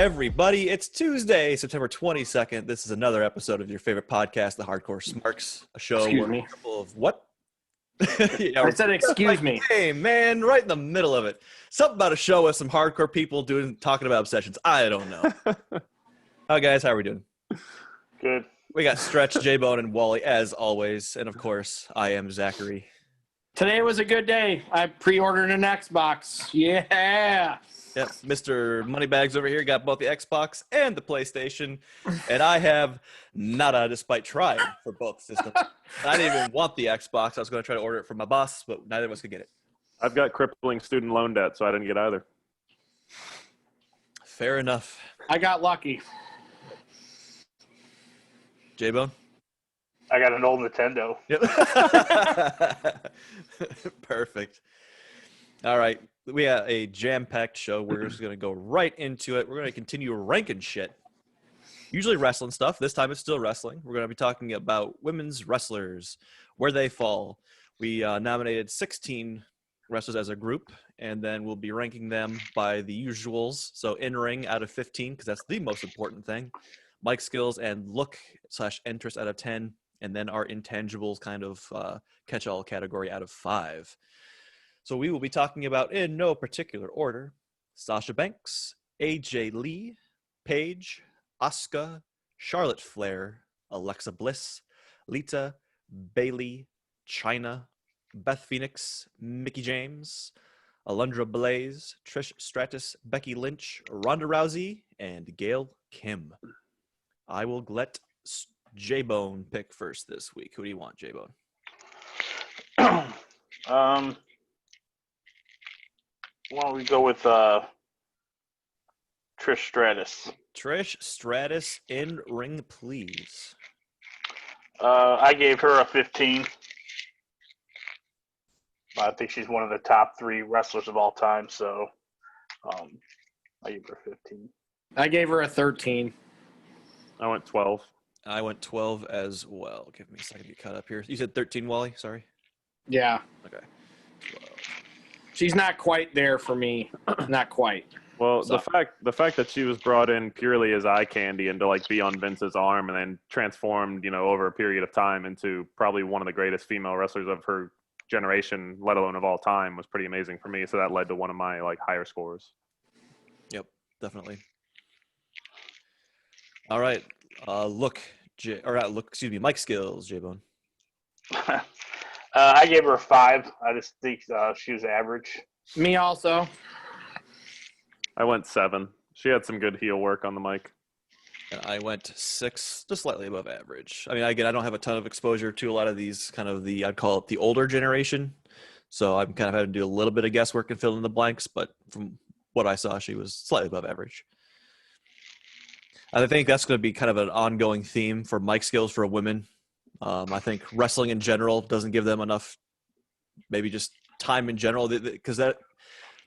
everybody. It's Tuesday, September 22nd. This is another episode of your favorite podcast, The Hardcore Smarks, a show Excuse where me. full of what? I said excuse me. Hey, man, right in the middle of it. Something about a show with some hardcore people talking about obsessions. I don't know. Hi, guys. How are we doing? Good. We got Stretch, J-Bone, and Wally, as always. And, of course, I am Zachary. Today was a good day. I pre-ordered an Xbox. Yeah. Yep, Mr. Moneybags over here got both the Xbox and the PlayStation, and I have nada despite trying for both systems. I didn't even want the Xbox. I was going to try to order it from my boss, but neither of us could get it. I've got crippling student loan debt, so I didn't get either. Fair enough. I got lucky. J-Bone? I got an old Nintendo. Yep. Perfect. All right. We have a jam-packed show. We're just going to go right into it. We're going to continue ranking shit. Usually wrestling stuff. This time it's still wrestling. We're going to be talking about women's wrestlers, where they fall. We nominated 16 wrestlers as a group, and then we'll be ranking them by the usuals. So in-ring out of 15, because that's the most important thing. Mic skills and look/interest out of 10. And then our intangibles kind of catch-all category out of 5. So we will be talking about, in no particular order, Sasha Banks, AJ Lee, Paige, Asuka, Charlotte Flair, Alexa Bliss, Lita, Bayley, Chyna, Beth Phoenix, Mickie James, Alundra Blaze, Trish Stratus, Becky Lynch, Ronda Rousey, and Gail Kim. I will let J-Bone pick first this week. Who do you want, J-Bone? Why don't we go with Trish Stratus? Trish Stratus in ring, please. I gave her a 15. I think she's one of the top 3 wrestlers of all time, so I gave her a 15. I gave her a 13. I went 12. I went 12 as well. Give me a second to get caught up here. You said 13, Wally? Sorry. Yeah. Okay. 12. She's not quite there for me. Not quite. Well, So. the fact that she was brought in purely as eye candy and to like be on Vince's arm and then transformed, over a period of time into probably one of the greatest female wrestlers of her generation, let alone of all time, was pretty amazing for me. So that led to one of my higher scores. Yep, definitely. All right. Mic skills, J-Bone. I gave her a 5. I just think she was average. Me also. I went 7. She had some good heel work on the mic. And I went 6, just slightly above average. I mean, again, I don't have a ton of exposure to a lot of these I'd call it the older generation. So I'm kind of having to do a little bit of guesswork and fill in the blanks. But from what I saw, she was slightly above average. I think that's going to be kind of an ongoing theme for mic skills for women. I think wrestling in general doesn't give them enough, maybe just time in general, because that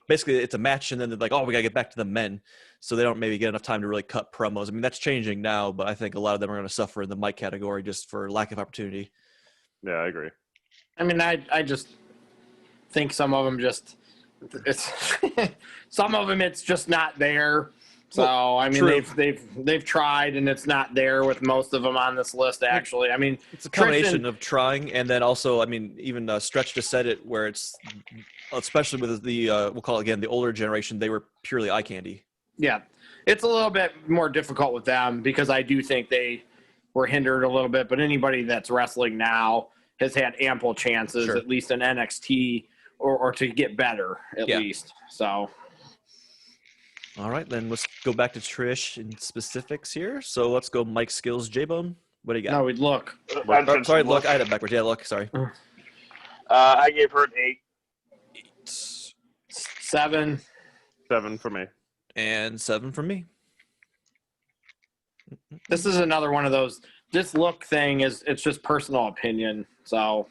basically it's a match and then they're like, oh, we got to get back to the men. So they don't maybe get enough time to really cut promos. I mean, that's changing now, but I think a lot of them are going to suffer in the mic category just for lack of opportunity. Yeah, I agree. I mean, I just think some of them it's just not there. So I mean, true. they've tried, and it's not there with most of them on this list. Actually, I mean, It's a combination of trying and then also, I mean, even Stretch just said it, where it's especially with the we'll call it again the older generation, they were purely eye candy. Yeah, it's a little bit more difficult with them because I do think they were hindered a little bit. But anybody that's wrestling now has had ample chances, Sure. at least in NXT, or to get better at least. So. All right, then let's go back to Trish in specifics here. So let's go mic skills, J-Bone. What do you got? No, we'd look. Sorry, look. I had it backwards. Yeah, look. Sorry. I gave her an 8. 7. 7 for me. And 7 from me. This is another one of those. This look thing it's just personal opinion. So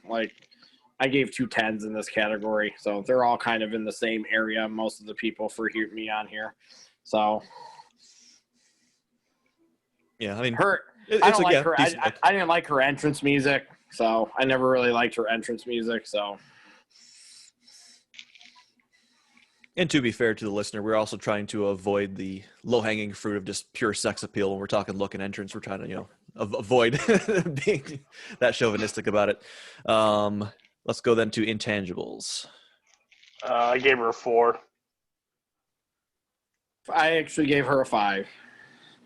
I gave 2 10s in this category. So they're all kind of in the same area. Most of the people for me on here. So Yeah, I mean, I don't like her. I didn't like her entrance music. So I never really liked her entrance music. So And to be fair to the listener, we're also trying to avoid the low-hanging fruit of just pure sex appeal. When we're talking look and entrance, we're trying to, avoid being that chauvinistic about it. Let's go then to intangibles. I gave her a 4. I actually gave her a 5.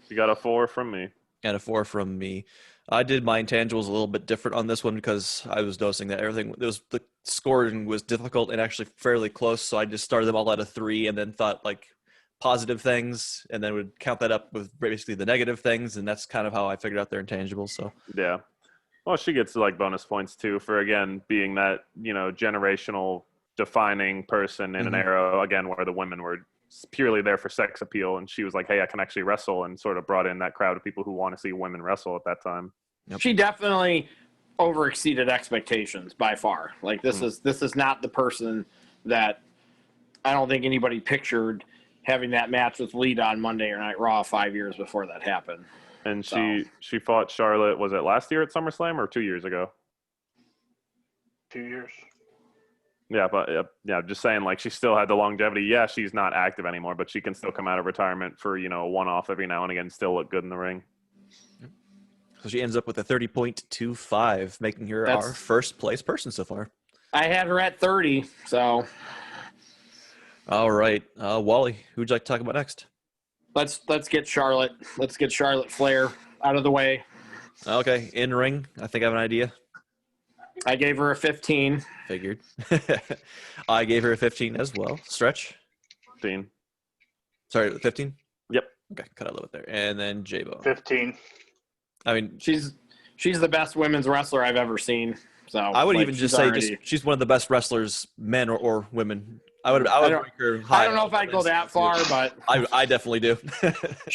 You got a 4 from me. And a 4 from me. I did my intangibles a little bit different on this one because I was noticing that the scoring was difficult and actually fairly close. So I just started them all at a 3 and then thought like positive things and then would count that up with basically the negative things. And that's kind of how I figured out their intangibles. So Yeah. Well, she gets like bonus points too for, again, being that, generational defining person in an era, again, where the women were purely there for sex appeal, and she was like, hey, I can actually wrestle, and sort of brought in that crowd of people who want to see women wrestle at that time. Yep. She definitely overexceeded expectations by far. Like this is not the person that I don't think anybody pictured having that match with Lita on Monday Night Raw 5 years before that happened. And she fought Charlotte, was it last year at SummerSlam or 2 years ago? 2 years. Yeah, but just saying, like, she still had the longevity. Yeah, she's not active anymore, but she can still come out of retirement for, a one-off every now and again, still look good in the ring. So she ends up with a 30.25, making her our first place person so far. I had her at 30, so. All right. Wally, who would you like to talk about next? Let's get Charlotte. Let's get Charlotte Flair out of the way. Okay, in ring. I think I have an idea. I gave her a 15. Figured. I gave her a 15 as well. Stretch. 15. Sorry, 15? Yep. Okay, cut out a little bit there. And then J-Bo. 15. I mean, She's the best women's wrestler I've ever seen. So I would even just say she's one of the best wrestlers, men or women. I would rank her high. I don't know if I'd go that far, but I definitely do.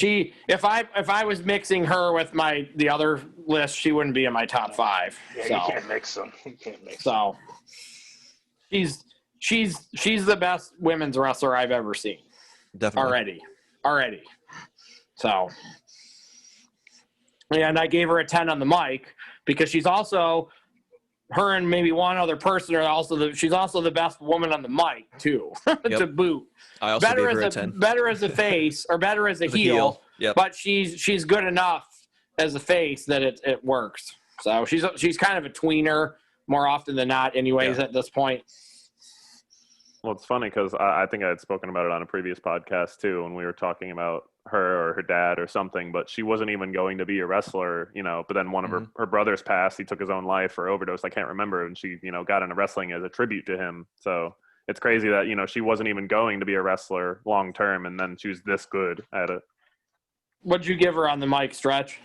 if I was mixing her with the other list, she wouldn't be in my top 5. Yeah, so. you can't mix them. So she's the best women's wrestler I've ever seen. Definitely. Already. So yeah, and I gave her a 10 on the mic because she's also her and maybe one other person are also she's also the best woman on the mic too. To boot. I also gave her a 10. Better as a face or better as a heel. Yep. But she's good enough as a face that it works. So she's kind of a tweener more often than not anyways at this point. Well, it's funny because I think I had spoken about it on a previous podcast too when we were talking about her or her dad or something, but she wasn't even going to be a wrestler, but then one of her brothers passed. He took his own life or overdose. I can't remember. And she, got into wrestling as a tribute to him. So it's crazy that, she wasn't even going to be a wrestler long term. And then she was this good at it. What'd you give her on the mic, Stretch?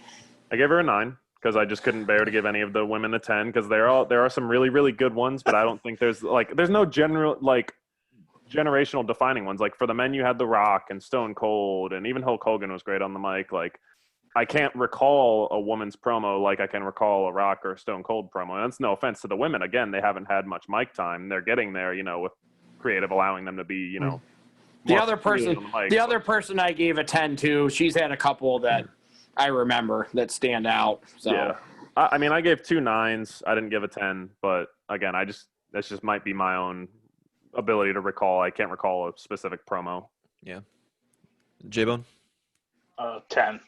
I gave her a 9 because I just couldn't bear to give any of the women a 10 because there are some really, really good ones, but I don't think there's no generational defining ones. Like for the men, you had The Rock and Stone Cold, and even Hulk Hogan was great on the mic. Like I can't recall a woman's promo like I can recall a Rock or Stone Cold promo. And that's no offense to the women. Again, they haven't had much mic time. They're getting there, with creative allowing them to be, the other person I gave a 10 to, she's had a couple that I remember that stand out. So yeah, I mean, I gave 2 9s. I didn't give a 10, but again, that's just might be my own ability to recall. I can't recall a specific promo. Yeah. J-Bone? 10.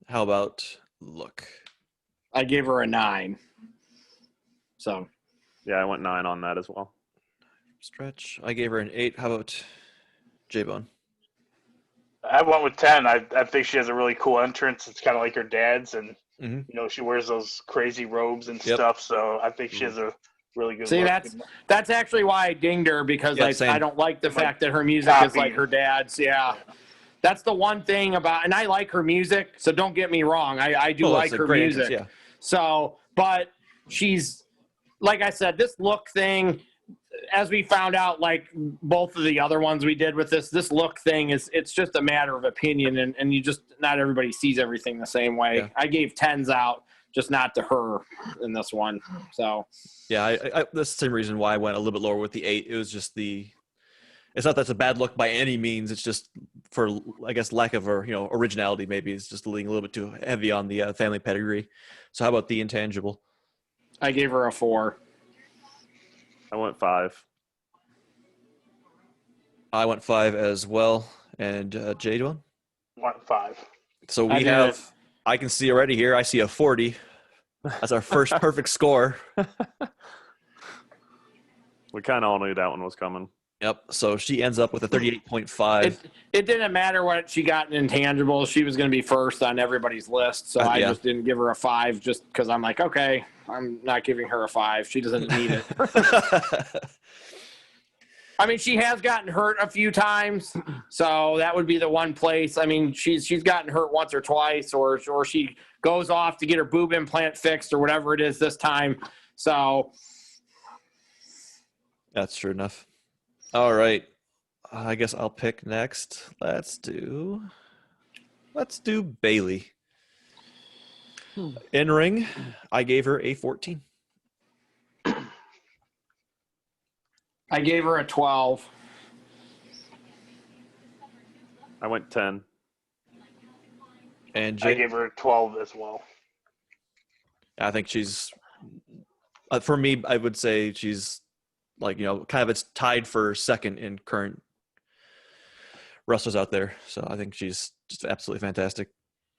How about look? I gave her a 9. So yeah, I went 9 on that as well. Stretch. I gave her an 8. How about J-Bone? I went with 10. I think she has a really cool entrance. It's kind of like her dad's, and she wears those crazy robes and stuff. So I think she has a really good. See, look. that's actually why I dinged her because I don't like the fact that her music is like her dad's. Yeah, that's the one thing about, and I like her music. So don't get me wrong, I do like her music. Entrance, yeah. So, but she's like I said, this look thing. As we found out, like both of the other ones we did with this look thing it's just a matter of opinion, and you just not everybody sees everything the same way. Yeah. I gave 10s out, just not to her in this one. So yeah, I that's the same reason why I went a little bit lower with the 8. It was just it's not that's a bad look by any means. It's just for, I guess, lack of originality. Maybe it's just leaning a little bit too heavy on the family pedigree. So how about the intangible? I gave her a 4. I went 5. I went 5 as well. And Jade one? Went 5. So I we did. have, I can see already here, I see a 40. That's our first perfect score. We kind of all knew that one was coming. Yep. So she ends up with a 38.5. It didn't matter what she got in intangibles. She was going to be first on everybody's list. So I Yeah. just didn't give her a 5 just because I'm like, okay, I'm not giving her a 5. She doesn't need it. I mean, she has gotten hurt a few times, so that would be the one place. I mean, she's gotten hurt once or twice, or she goes off to get her boob implant fixed or whatever it is this time. So That's true enough. All right. I guess I'll pick next. Let's do Bailey. In ring, I gave her a 14. I gave her a 12. I went 10. And I Jay, gave her a 12 as well. I think she's, for me, I would say she's like, kind of it's tied for second in current wrestlers out there. So I think she's just absolutely fantastic.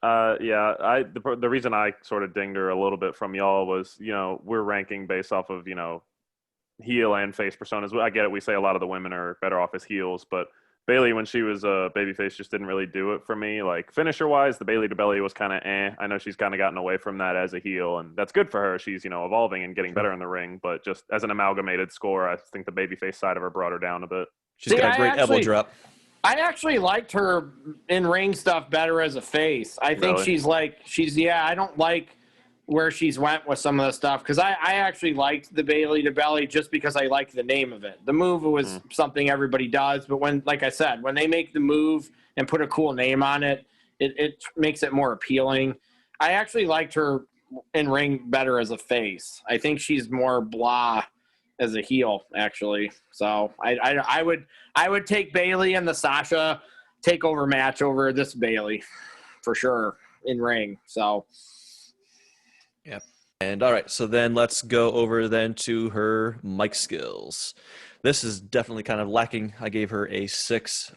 Yeah, the reason I sort of dinged her a little bit from y'all was, we're ranking based off of, heel and face personas. I get it. We say a lot of the women are better off as heels, but Bailey, when she was a babyface, just didn't really do it for me. Like finisher-wise, the Bailey to Belly was kind of I know she's kind of gotten away from that as a heel, and that's good for her. She's, evolving and getting better in the ring, but just as an amalgamated score, I think the babyface side of her brought her down a bit. She's got a great elbow drop. I actually liked her in-ring stuff better as a face. I think Really? I don't like where she's went with some of the stuff because I actually liked the Bailey to Belly just because I liked the name of it. The move was something everybody does, but like I said, when they make the move and put a cool name on it, it makes it more appealing. I actually liked her in ring better as a face. I think she's more blah as a heel, actually. So I would take Bailey and the Sasha takeover match over this Bailey for sure in ring. So. Yep. And all right, so then let's go over then to her mic skills. This is definitely kind of lacking. I gave her a 6.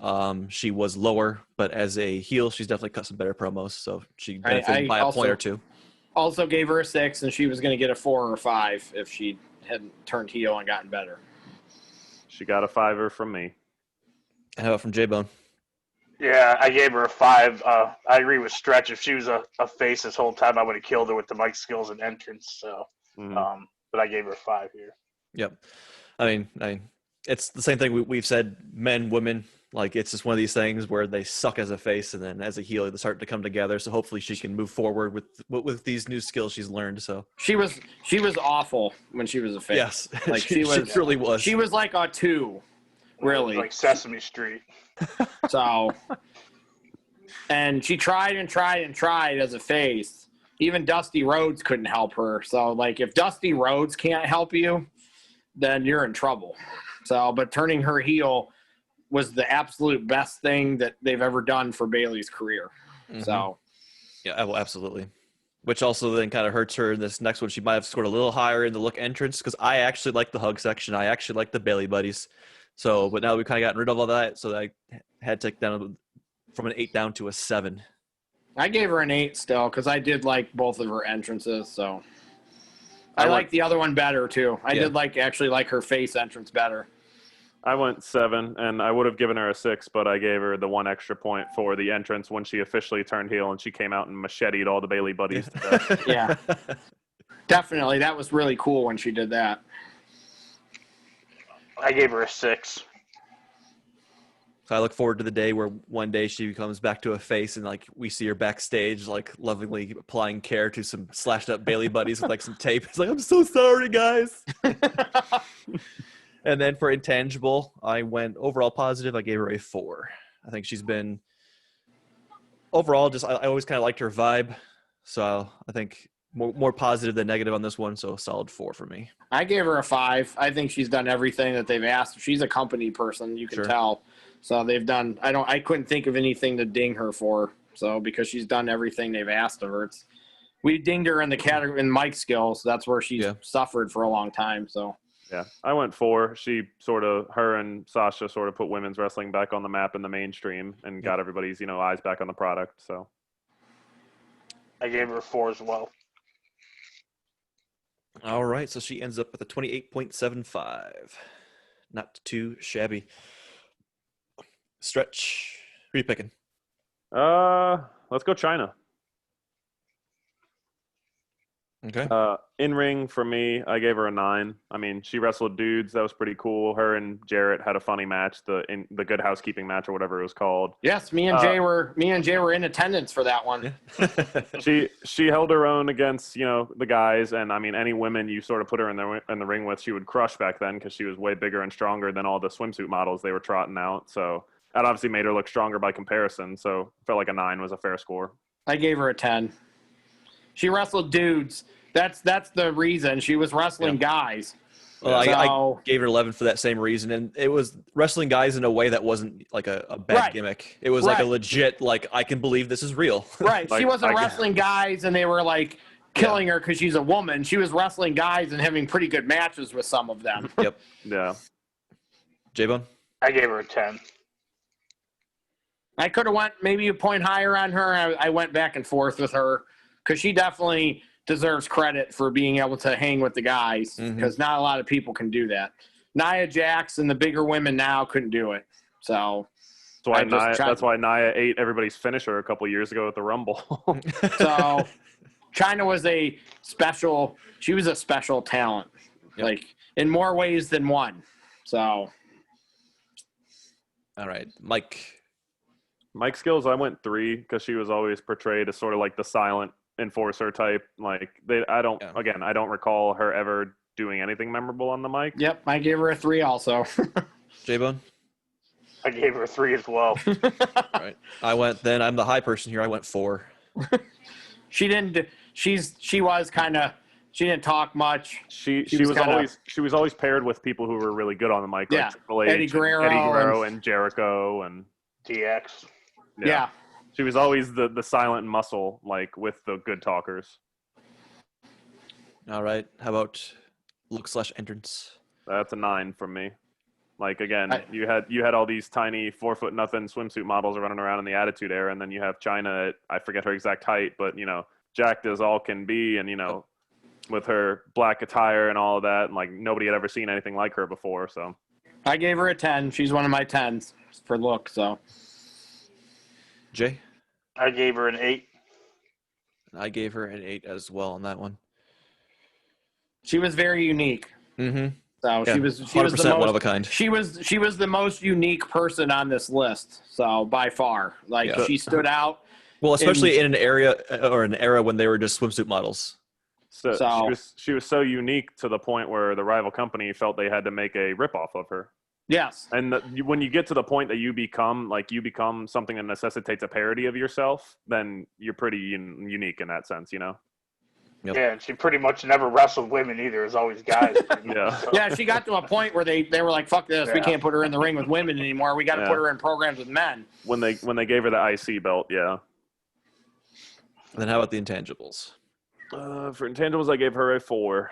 She was lower, but as a heel, she's definitely cut some better promos, so she benefited by a point or two. Also gave her a 6, and she was going to get a 4 or 5 if she hadn't turned heel and gotten better. She got a 5er from me. How about from J-Bone? Yeah, I gave her a 5. I agree with Stretch. If she was a face this whole time, I would have killed her with the mic skills and entrance. So, but I gave her a 5 here. Yep. I mean, it's the same thing we've said, men, women. Like, it's just one of these things where they suck as a face, and then as a heel, they start to come together. So hopefully she can move forward with these new skills she's learned. So she was awful when she was a face. Yes, like she truly was. She was like a 2, really, like Sesame Street. So, and she tried as a face. Even Dusty Rhodes couldn't help her. So, like, if Dusty Rhodes can't help you, then you're in trouble. So, but turning her heel was the absolute best thing that they've ever done for Bailey's career. Mm-hmm. So, yeah, well, absolutely. Which also then kind of hurts her in this next one. She might have scored a little higher in the look entrance because I actually like the hug section. I actually like the Bailey buddies. So, but now we've kind of gotten rid of all that. So I had to take down from an 8 down to a 7. I gave her an 8 still because I did like both of her entrances. So I like the other one better too. I did actually like her face entrance better. I went 7, and I would have given her a 6, but I gave her the 1 extra point for the entrance when she officially turned heel and she came out and macheted all the Bailey buddies to death. Yeah, definitely. That was really cool when she did that. I gave her a 6. So I look forward to the day where one day she comes back to a face and like we see her backstage like lovingly applying care to some slashed up Bailey buddies with like some tape. It's like, I'm so sorry, guys. And then for intangible, I went overall positive. I gave her a 4. I think she's been overall just I always kind of liked her vibe. So I think more positive than negative on this one, so a solid 4 for me. I gave her a 5. I think she's done everything that they've asked. She's a company person, you can tell. So they've done. I couldn't think of anything to ding her for. So because she's done everything they've asked of her, we dinged her in the category in mic skills. That's where she's suffered for a long time. So Yeah, I went 4. Her and Sasha sort of put women's wrestling back on the map in the mainstream and got everybody's, eyes back on the product. So I gave her a 4 as well. All right, so she ends up with a 28.75. Not too shabby. Stretch. Who are you picking? let's go China. Okay. In ring for me, I gave her a 9. I mean, she wrestled dudes. That was pretty cool. Her and Jarrett had a funny match, the Good Housekeeping match or whatever it was called. Yes, me and Jay were in attendance for that one. Yeah. She held her own against the guys, and I mean any women you sort of put her in the ring with, she would crush back then because she was way bigger and stronger than all the swimsuit models they were trotting out. So that obviously made her look stronger by comparison. So felt like a 9 was a fair score. I gave her a 10. She wrestled dudes. That's the reason. She was wrestling guys. Well, I gave her 11 for that same reason, and it was wrestling guys in a way that wasn't like a bad gimmick. It was like a legit, like, I can believe this is real. Right. She wasn't wrestling guys, and they were like killing her because she's a woman. She was wrestling guys and having pretty good matches with some of them. Yep. Yeah. J-Bone? I gave her a 10. I could have went maybe a point higher on her. I went back and forth with her because she definitely deserves credit for being able to hang with the guys because not a lot of people can do that. Nia Jax and the bigger women now couldn't do it. So that's why Nia ate everybody's finisher a couple years ago at the Rumble. So China was a special talent, like in more ways than one. So. All right, Mike Skills, I went 3 because she was always portrayed as sort of like the silent enforcer type. Like I don't recall her ever doing anything memorable on the mic. Yep, I gave her a 3 also. J-Bone? I gave her a 3 as well. All right. I'm the high person here. I went 4. She didn't talk much. She was always paired with people who were really good on the mic, like Triple H, Eddie Guerrero and Jericho and DX. Yeah. She was always the silent muscle, like with the good talkers. All right. How about look/entrance? That's a 9 from me. Like again, you had all these tiny 4' nothing swimsuit models running around in the Attitude Era, and then you have China at, I forget her exact height, but jacked as all can be, and with her black attire and all of that, and like nobody had ever seen anything like her before. So I gave her a 10. She's one of my 10s for look. So Jay? I gave her an 8. I gave her an 8 as well on that one. She was very unique. Mm-hmm. So she was the most, one of a kind. She was the most unique person on this list. So by far, she stood out. Well, especially in an era when they were just swimsuit models. So she was so unique to the point where the rival company felt they had to make a ripoff of her. Yes. And when you get to the point that you become something that necessitates a parody of yourself, then you're pretty unique in that sense, Yep. Yeah, and she pretty much never wrestled women either. It was always guys. Yeah, she got to a point where they were like, fuck this. We can't put her in the ring with women anymore. We got to put her in programs with men. When they gave her the IC belt, yeah. And then how about the intangibles? For intangibles, I gave her a 4.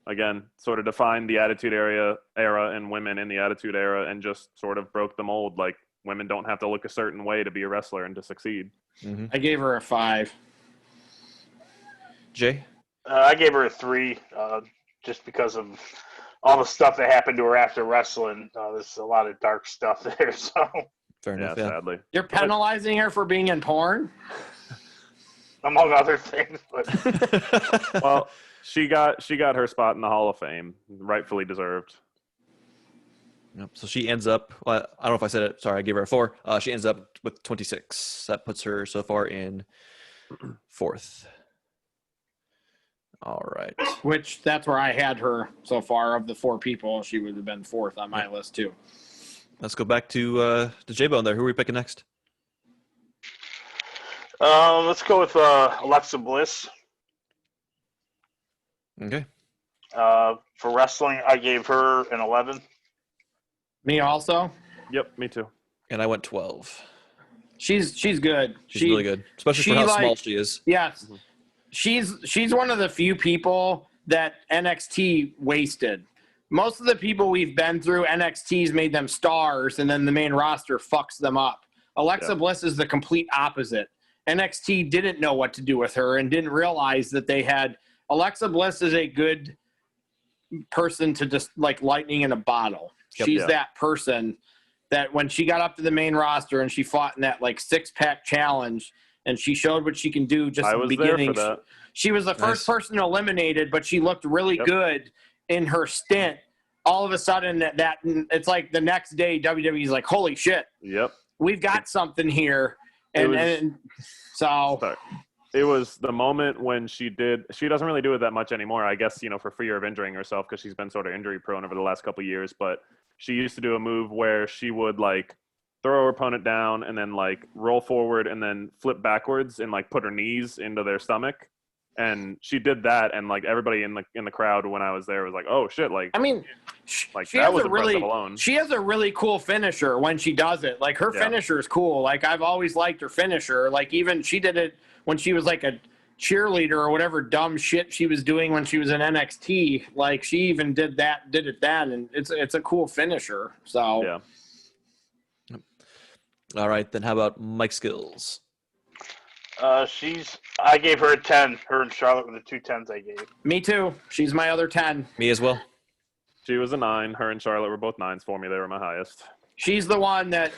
Again, sort of defined the Attitude Era and women in the Attitude Era, and just sort of broke the mold. Like, women don't have to look a certain way to be a wrestler and to succeed. Mm-hmm. I gave her a 5. Jay? I gave her a 3, just because of all the stuff that happened to her after wrestling. There's a lot of dark stuff there. So Fair enough. Yeah. Sadly, you're penalizing her for being in porn, among other things. But well, she got her spot in the Hall of Fame, rightfully deserved. Yep. So she ends up. Well, I don't know if I said it. Sorry, I gave her a 4. She ends up with 26. That puts her so far in 4th. All right. which that's where I had her so far. Of the 4 people, she would have been 4th on my list too. Let's go back to J-Bone there. Who are we picking next? let's go with Alexa Bliss. Okay. For wrestling, I gave her an 11. Me also. Yep, me too. And I went 12. She's good. She's really good, especially for how small she is. Yes. She's one of the few people that NXT wasted. Most of the people we've been through, NXT's made them stars, and then the main roster fucks them up. Alexa Bliss is the complete opposite. NXT didn't know what to do with her and didn't realize that they had – Alexa Bliss is a good person to just like lightning in a bottle. She's that person that when she got up to the main roster and she fought in that like 6-pack challenge and she showed what she can do just in the beginning. There for that. She was the first person eliminated, but she looked really good in her stint. All of a sudden, that it's like the next day, WWE's like, holy shit. Yep. We've got something here. And so it was the moment when she doesn't really do it that much anymore, I guess, for fear of injuring herself because she's been sort of injury prone over the last couple of years. But she used to do a move where she would like throw her opponent down and then like roll forward and then flip backwards and like put her knees into their stomach. And she did that, and like everybody in the crowd when I was there was like, "Oh shit!" Like, I mean, like she that has was a really alone. She has a really cool finisher when she does it. Like her finisher is cool. Like I've always liked her finisher. Like even she did it when she was like a cheerleader or whatever dumb shit she was doing when she was in NXT. Like she even did it then, and it's a cool finisher. So yeah. All right, then how about Mike Skills? I gave her a 10. Her and Charlotte were the 2 10s I gave. Me too. She's my other 10. Me as well. She was a 9. Her and Charlotte were both 9s for me. They were my highest. She's the one that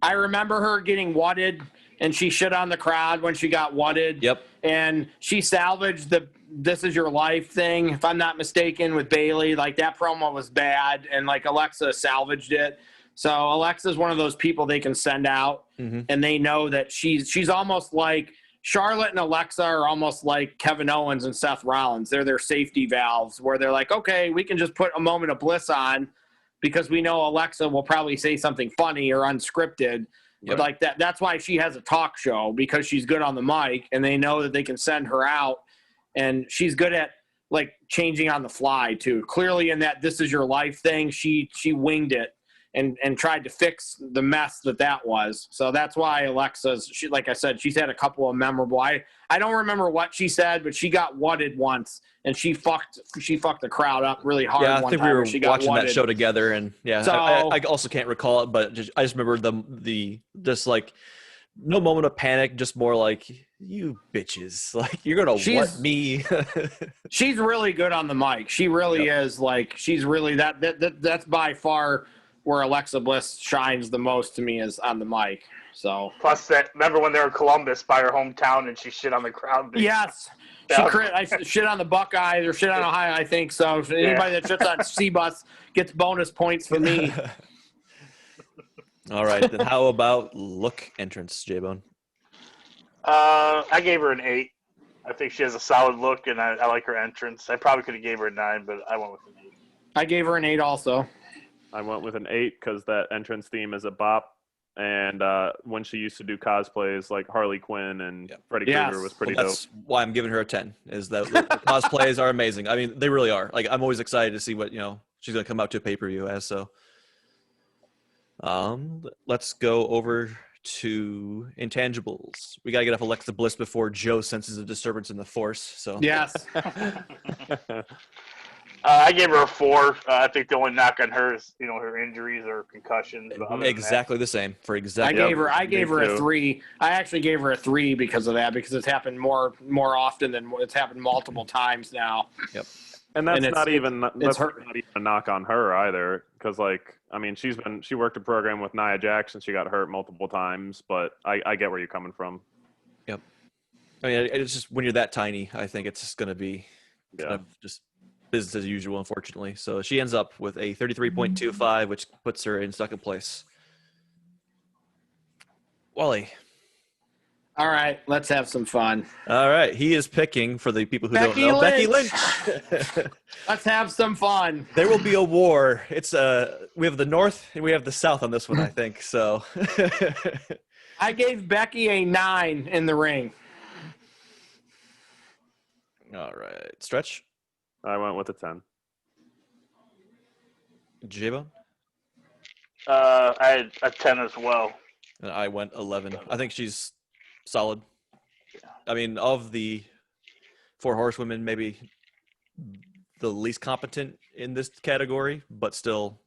I remember her getting wutted, and she shit on the crowd when she got wutted. Yep. And she salvaged the "This Is Your Life" thing, if I'm not mistaken, with Bailey. Like that promo was bad, and like Alexa salvaged it. So Alexa's one of those people they can send out, and they know that she's almost like Charlotte and Alexa are almost like Kevin Owens and Seth Rollins. They're their safety valves where they're like, okay, we can just put a moment of bliss on because we know Alexa will probably say something funny or unscripted. But like that's why she has a talk show, because she's good on the mic and they know that they can send her out, and she's good at like changing on the fly too. Clearly in that "This Is Your Life" thing, she winged it. And tried to fix the mess that was. So that's why Alexa's, like I said, she's had a couple of memorable. I don't remember what she said, but she got wutted once, and she fucked the crowd up really hard. Yeah, I think we were watching that show together, and so, I also can't recall it, but I just remember the just like no moment of panic, just more like, you bitches, like you're gonna what me. She's really good on the mic. She really is. Like she's really that's by far where Alexa Bliss shines the most to me is on the mic. So plus remember when they were in Columbus by her hometown and she shit on the crowd? Yes. I shit on the Buckeyes or shit on Ohio, I think so. Anybody that shits on C-Bus gets bonus points for me. All right, then how about look entrance, J-Bone? I gave her an 8. I think she has a solid look, and I like her entrance. I probably could have gave her a 9, but I went with an 8. I gave her an 8 also. I went with an 8 because that entrance theme is a bop. And when she used to do cosplays like Harley Quinn and Freddy Krueger was pretty dope. That's why I'm giving her a 10, is that the cosplays are amazing. I mean, they really are. Like, I'm always excited to see what, she's going to come out to a pay-per-view as. So let's go over to intangibles. We got to get off Alexa Bliss before Joe senses a disturbance in the force. So yes. I gave her a 4. I think the only knock on her is, her injuries or concussions. But exactly the same for exactly. I gave her a 3. I actually gave her a 3 because of that, because it's happened more often than it's happened multiple times now. Yep. And that's not even a knock on her either, because she worked a program with Nia Jax and she got hurt multiple times, but I get where you're coming from. Yep. I mean, it's just when you're that tiny, I think it's just going to be kind of just business as usual, unfortunately. So she ends up with a 33.25, which puts her in second place. Wally. All right, let's have some fun. All right, he is picking, for the people who don't know, Becky Lynch. Let's have some fun. There will be a war. It's we have the North and we have the South on this one, I think. So I gave Becky a 9 in the ring. All right, Stretch. I went with a 10. J-Bone? I had a 10 as well. And I went 11. I think she's solid. I mean, of the 4 horsewomen, maybe the least competent in this category, but still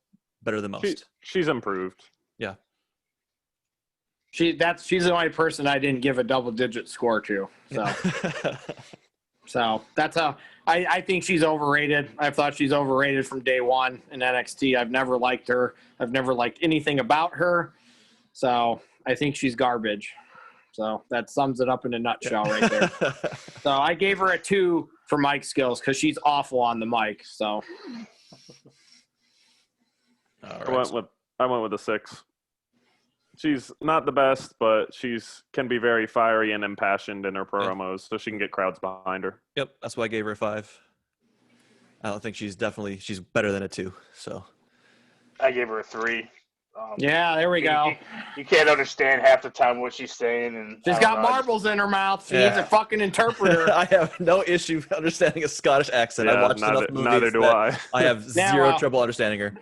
better than most. She's improved. Yeah. She's the only person I didn't give a double-digit score to. So, so that's how I think she's overrated. I've thought she's overrated from day one in NXT. I've never liked her. I've never liked anything about her. So I think she's garbage. So that sums it up in a nutshell right there. So I gave her a 2 for mic skills because she's awful on the mic. So All right. I went with a 6. She's not the best, but can be very fiery and impassioned in her promos, so she can get crowds behind her. Yep, that's why I gave her a 5. I don't think she's better than a 2. So I gave her a 3. yeah, there we go. You can't understand half the time what she's saying, and She's got marbles in her mouth. She needs a fucking interpreter. I have no issue understanding a Scottish accent. I watched enough movies. Neither do I. I have zero trouble understanding her.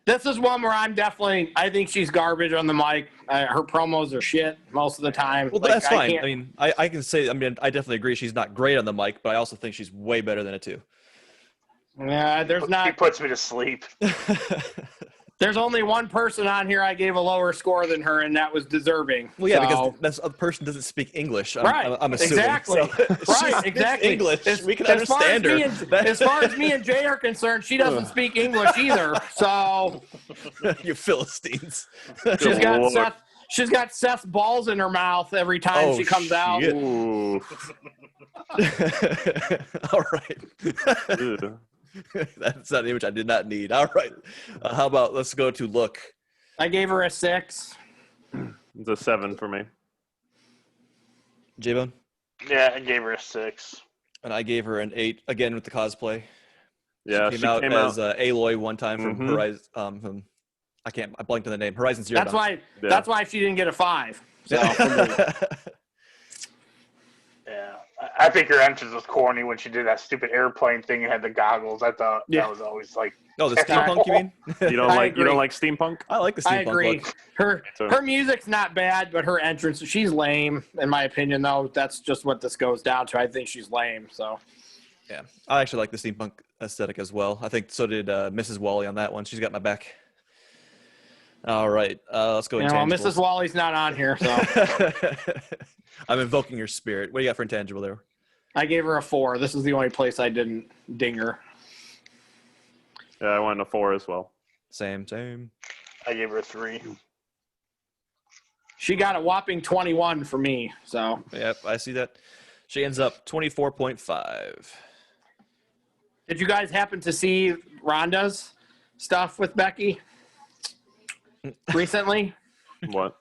This is one where I think she's garbage on the mic. Her promos are shit most of the time. Well, that's fine. I mean, I can say, I definitely agree she's not great on the mic, but I also think she's way better than a 2. Yeah, She puts me to sleep. There's only one person on here I gave a lower score than her, and that was deserving. Well, yeah, because that other person doesn't speak English. I'm assuming. Exactly. So right, exactly. English. We can understand her. As far as me and Jay are concerned, she doesn't speak English either. So you Philistines. She's got Seth's balls in her mouth every time she comes out. Ooh. All right. That's not an image I did not need. All right. How about let's go to look. I gave her a 6. It's a 7 for me. J-Bone? Yeah, I gave her a 6. And I gave her an 8, again with the cosplay. Yeah, she came out as Aloy one time from Horizon. I blanked on the name. Horizon Zero Dawn. That's why she didn't get a 5. So. Yeah, I think her entrance was corny when she did that stupid airplane thing and had the goggles. I thought that was always like. Oh, the steampunk, you mean? You don't like steampunk? I like the steampunk. I agree. Look. Her music's not bad, but her entrance, she's lame, in my opinion, though. That's just what this goes down to. I think she's lame, so. Yeah, I actually like the steampunk aesthetic as well. I think so did Mrs. Wally on that one. She's got my back. All right, let's go. Well, Mrs. Wally's not on here, so. I'm invoking your spirit. What do you got for intangible there? I gave her a 4. This is the only place I didn't ding her. Yeah, I went a 4 as well. Same. I gave her a 3. She got a whopping 21 for me, so. Yep, I see that. She ends up 24.5. Did you guys happen to see Rhonda's stuff with Becky recently? What?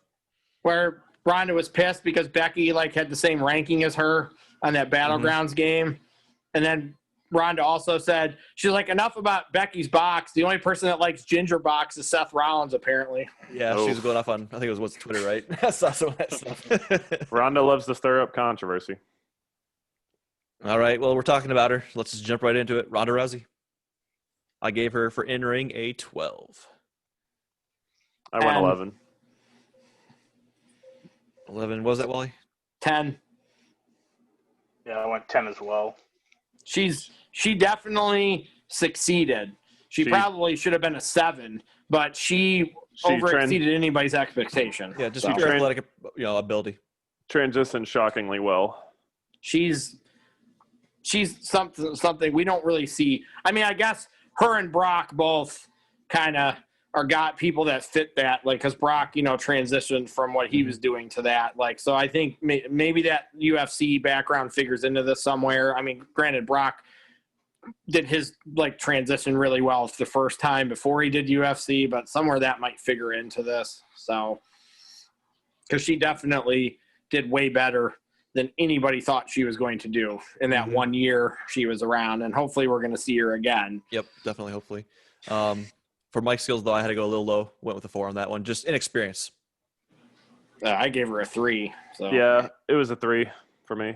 Where Rhonda was pissed because Becky had the same ranking as her on that Battlegrounds game. And then Rhonda also said, she's like, enough about Becky's box. The only person that likes ginger box is Seth Rollins, apparently. Yeah, she was going off on, I think it was Twitter, right? I saw some of that stuff. Rhonda loves to stir up controversy. All right, well, we're talking about her. Let's just jump right into it. Ronda Rousey. I gave her for in-ring a 12. I went 11. 11. What was that, Wally? 10. Yeah, I went 10 as well. She definitely succeeded. She probably should have been a 7, but she over-exceeded anybody's expectation. Yeah, just pure athletic, ability. Transitioned shockingly well. She's something we don't really see. I mean, I guess her and Brock both kind of got people that fit that, because Brock, transitioned from what he was doing to that. So I think maybe that UFC background figures into this somewhere. I mean, granted, Brock did his transition really well the first time before he did UFC, but somewhere that might figure into this. So, because she definitely did way better than anybody thought she was going to do in that 1 year she was around, and hopefully we're going to see her again. Yep, definitely, hopefully. For Mike skills, though, I had to go a little low. Went with a 4 on that one. Just inexperience. I gave her a 3. So yeah, it was a 3 for me.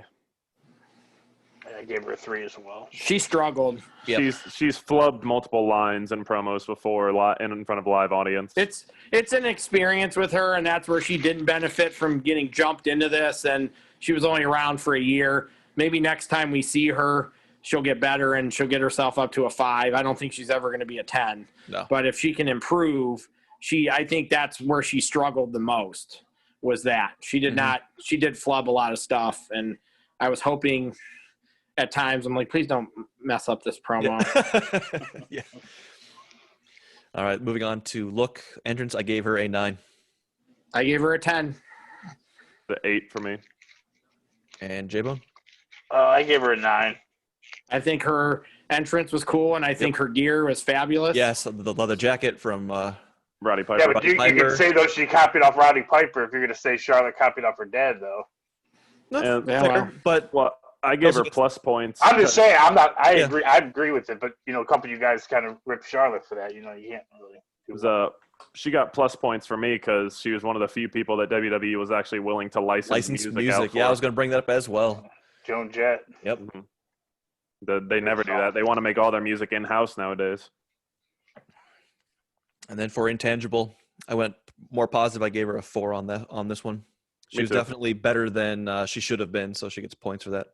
I gave her a 3 as well. She struggled. Yep. She's flubbed multiple lines and promos before in front of a live audience. It's an experience with her, and that's where she didn't benefit from getting jumped into this, and she was only around for a year. Maybe next time we see her, she'll get better and she'll get herself up to a 5. I don't think she's ever going to be a 10. No. But if she can improve, I think that's where she struggled the most, was that. She did flub a lot of stuff, and I was hoping at times, I'm like, please don't mess up this promo. Yeah. All right, moving on to look. Entrance, I gave her a 9. I gave her a 10. The 8 for me. And J-Bone? I gave her a 9. I think her entrance was cool, and I think her gear was fabulous. Yes, the leather jacket from Roddy Piper. Yeah, but you can say, though, she copied off Roddy Piper if you're going to say Charlotte copied off her dad, though. Not Yeah, fair, but Well, I gave her plus points. I'm just saying, I agree. I agree with it, but a couple of you guys kind of ripped Charlotte for that. You can't really. It was she got plus points for me because she was one of the few people that WWE was actually willing to license music out for. Yeah, I was going to bring that up as well. Joan Jett. Yep. They never do that. They want to make all their music in-house nowadays. And then for intangible, I went more positive. I gave her a 4 on this one. She was definitely better than she should have been, so she gets points for that.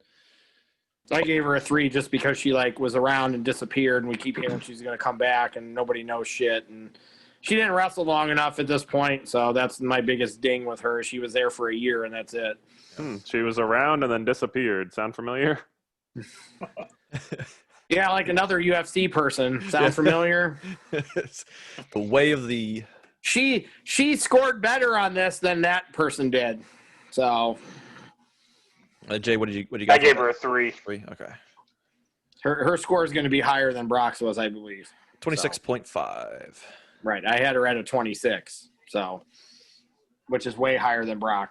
I gave her a 3 just because she was around and disappeared, and we keep hearing she's going to come back, and nobody knows shit. And she didn't wrestle long enough at this point, so that's my biggest ding with her. She was there for a year, and that's it. She was around and then disappeared. Sound familiar? Yeah, like another UFC person. Sound familiar? The way of the... She scored better on this than that person did. So... Jay, what did you got? I gave her a 3. 3, okay. Her score is going to be higher than Brock's was, I believe. 26.5. Right. I had her at a 26, so which is way higher than Brock.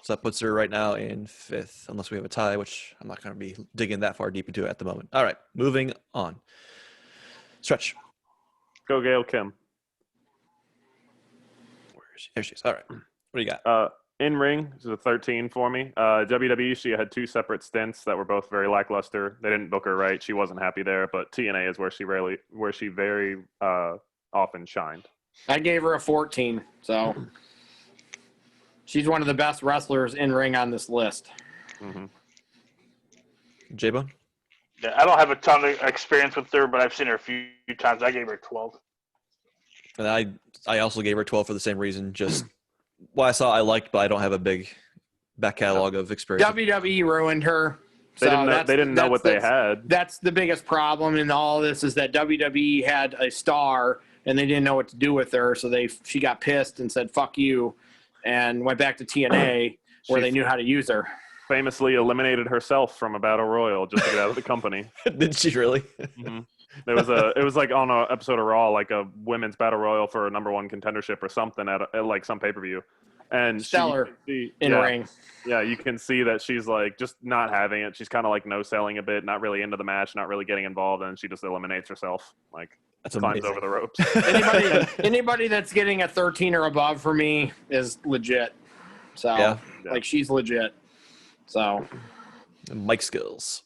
So that puts her right now in 5th, unless we have a tie, which I'm not going to be digging that far deep into at the moment. All right, moving on. Stretch. Go Gail Kim. Where is she? There she is. All right. What do you got? In ring, this is a 13 for me. WWE, she had 2 separate stints that were both very lackluster. They didn't book her right. She wasn't happy there, but TNA is where she very often shined. I gave her a 14, so she's one of the best wrestlers in ring on this list. Mm-hmm. J-Bone? Yeah, I don't have a ton of experience with her, but I've seen her a few times. I gave her 12. And I also gave her 12 for the same reason. Just what I liked, but I don't have a big back catalog of experience. WWE ruined her. They didn't know what they had. That's the biggest problem in all this, is that WWE had a star and they didn't know what to do with her, so she got pissed and said "fuck you," and went back to TNA where they knew how to use her. Famously eliminated herself from a battle royal just to get out of the company. Did she really? Mm-hmm. It was like on an episode of Raw, like a women's battle royal for a #1 contendership or something at like some pay-per-view. And Stellar in ring. Yeah, you can see that she's like just not having it. She's kind of like no-selling a bit, not really into the match, not really getting involved, and she just eliminates herself. Like, that's climbs amazing. over the ropes. Anybody that's getting a 13 or above for me is legit. So, Yeah. like, she's legit. So, Mic skills.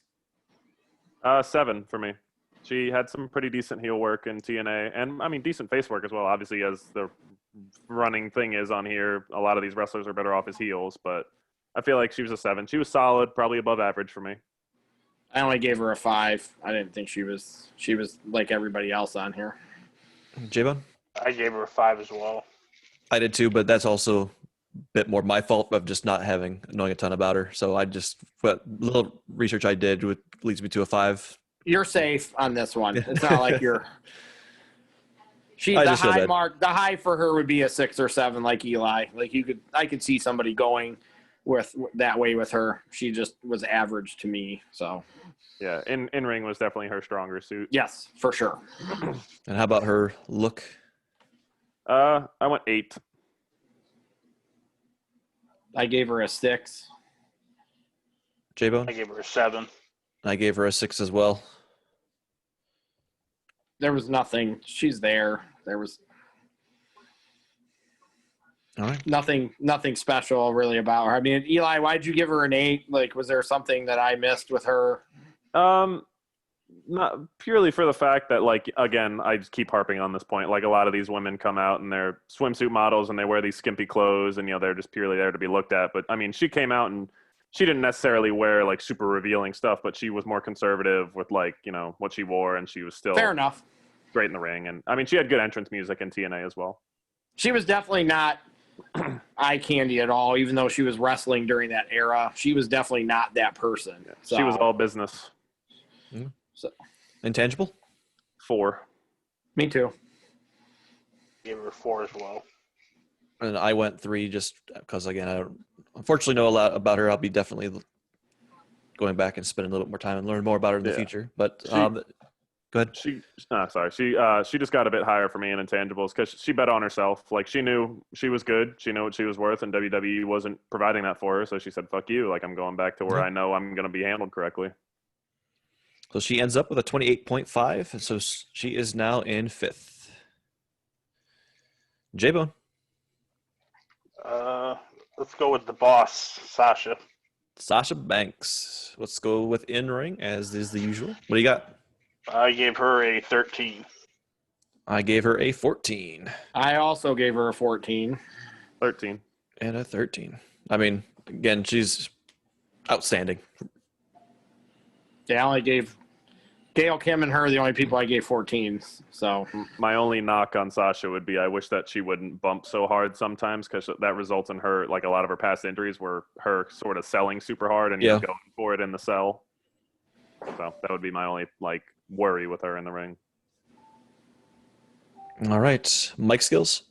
7 for me. She had some pretty decent heel work in TNA, and I mean decent face work as well. Obviously, as the running thing is on here, a lot of these wrestlers are better off as heels, but I feel like she was a 7. She was solid, probably above average for me. I only gave her a 5. I didn't think she was like everybody else on here. J-Bone? I gave her a 5 as well. I did too, but that's also a bit more my fault of just not knowing a ton about her. So what little research I did leads me to a 5. You're safe on this one. It's not like you're. I just feel bad. The high for her would be a 6 or 7, like Eli. Like I could see somebody going with that way with her. She just was average to me. So. Yeah, in ring was definitely her stronger suit. Yes, for sure. And how about her look? I went 8. I gave her a 6. J-Bone? I gave her a 7. I gave her a 6 as well. There was nothing. She's there. There was All right. nothing special really about her. I mean, Eli, why'd you give her an 8? Like, was there something that I missed with her? Not purely for the fact that, like, again, I just keep harping on this point. Like, a lot of these women come out and they're swimsuit models and they wear these skimpy clothes and, they're just purely there to be looked at. But, I mean, she came out and she didn't necessarily wear like super revealing stuff, but she was more conservative with like, what she wore, and she was still Fair enough. great in the ring. And I mean, she had good entrance music in TNA as well. She was definitely not eye candy at all, even though she was wrestling during that era. She was definitely not that person. Yeah. So. She was all business. So. Intangible? 4. Me too. Gave her 4 as well. And I went 3 just because, again, I don't unfortunately know a lot about her. I'll be definitely going back and spending a little bit more time and learn more about her in the future. But go ahead. She just got a bit higher for me in intangibles because she bet on herself. Like, she knew she was good. She knew what she was worth, and WWE wasn't providing that for her. So she said, fuck you. Like, I'm going back to where I know I'm going to be handled correctly. So she ends up with a 28.5, and so she is now in 5th. J-Bone. Let's go with the boss, Sasha. Sasha Banks. Let's go with in-ring, as is the usual. What do you got? I gave her a 13. I gave her a 14. I also gave her a 14. 13. And a 13. I mean, again, she's outstanding. Yeah, I only gave Gail, Kim, and her the only people I gave 14s. So My only knock on Sasha would be I wish that she wouldn't bump so hard sometimes, because that results in her, like a lot of her past injuries were her sort of selling super hard and going for it in the cell. So that would be my only worry with her in the ring. All right. Mic skills?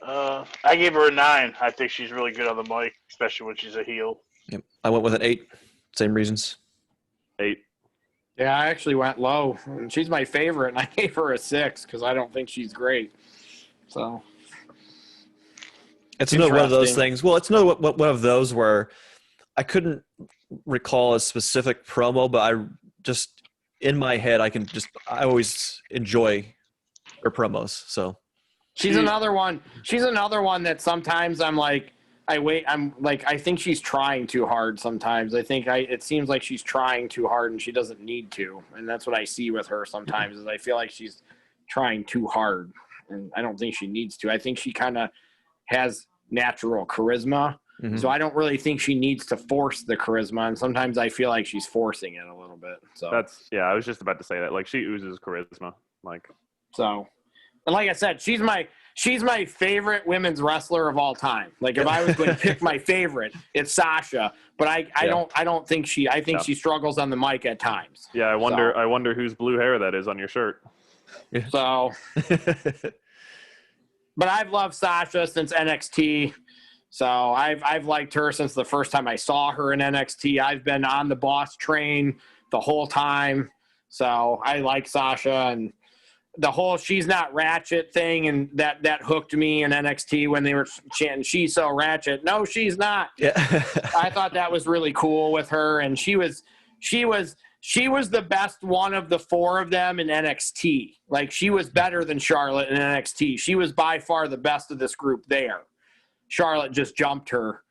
I gave her a 9. I think she's really good on the mic, especially when she's a heel. Yep. I went with an 8. Same reasons. 8. yeah, I actually went low. And she's my favorite, and I gave her a 6 because I don't think she's great. So it's another one of those things. Well, it's another one of those where I couldn't recall a specific promo, but I just, in my head, I always enjoy her promos. So she's another one. She's another one that sometimes I'm like, I think she's trying too hard sometimes. It seems like she's trying too hard and she doesn't need to. And that's what I see with her sometimes is I feel like she's trying too hard. And I don't think she needs to. I think she kind of has natural charisma. Mm-hmm. So I don't really think she needs to force the charisma. And sometimes I feel like she's forcing it a little bit. So I was just about to say that. Like, she oozes charisma. And like I said, she's my favorite women's wrestler of all time. Like, if I was going to pick my favorite, it's Sasha. But I don't think she struggles on the mic at times. Yeah, I wonder whose blue hair that is on your shirt. So, but I've loved Sasha since NXT. So I've liked her since the first time I saw her in NXT. I've been on the boss train the whole time. So I like Sasha, and the whole "she's not Ratchet" thing, and that hooked me in NXT when they were chanting "she's so Ratchet." No, she's not. Yeah. I thought that was really cool with her, and she was the best one of the 4 of them in NXT. Like, she was better than Charlotte in NXT. She was by far the best of this group there. Charlotte just jumped her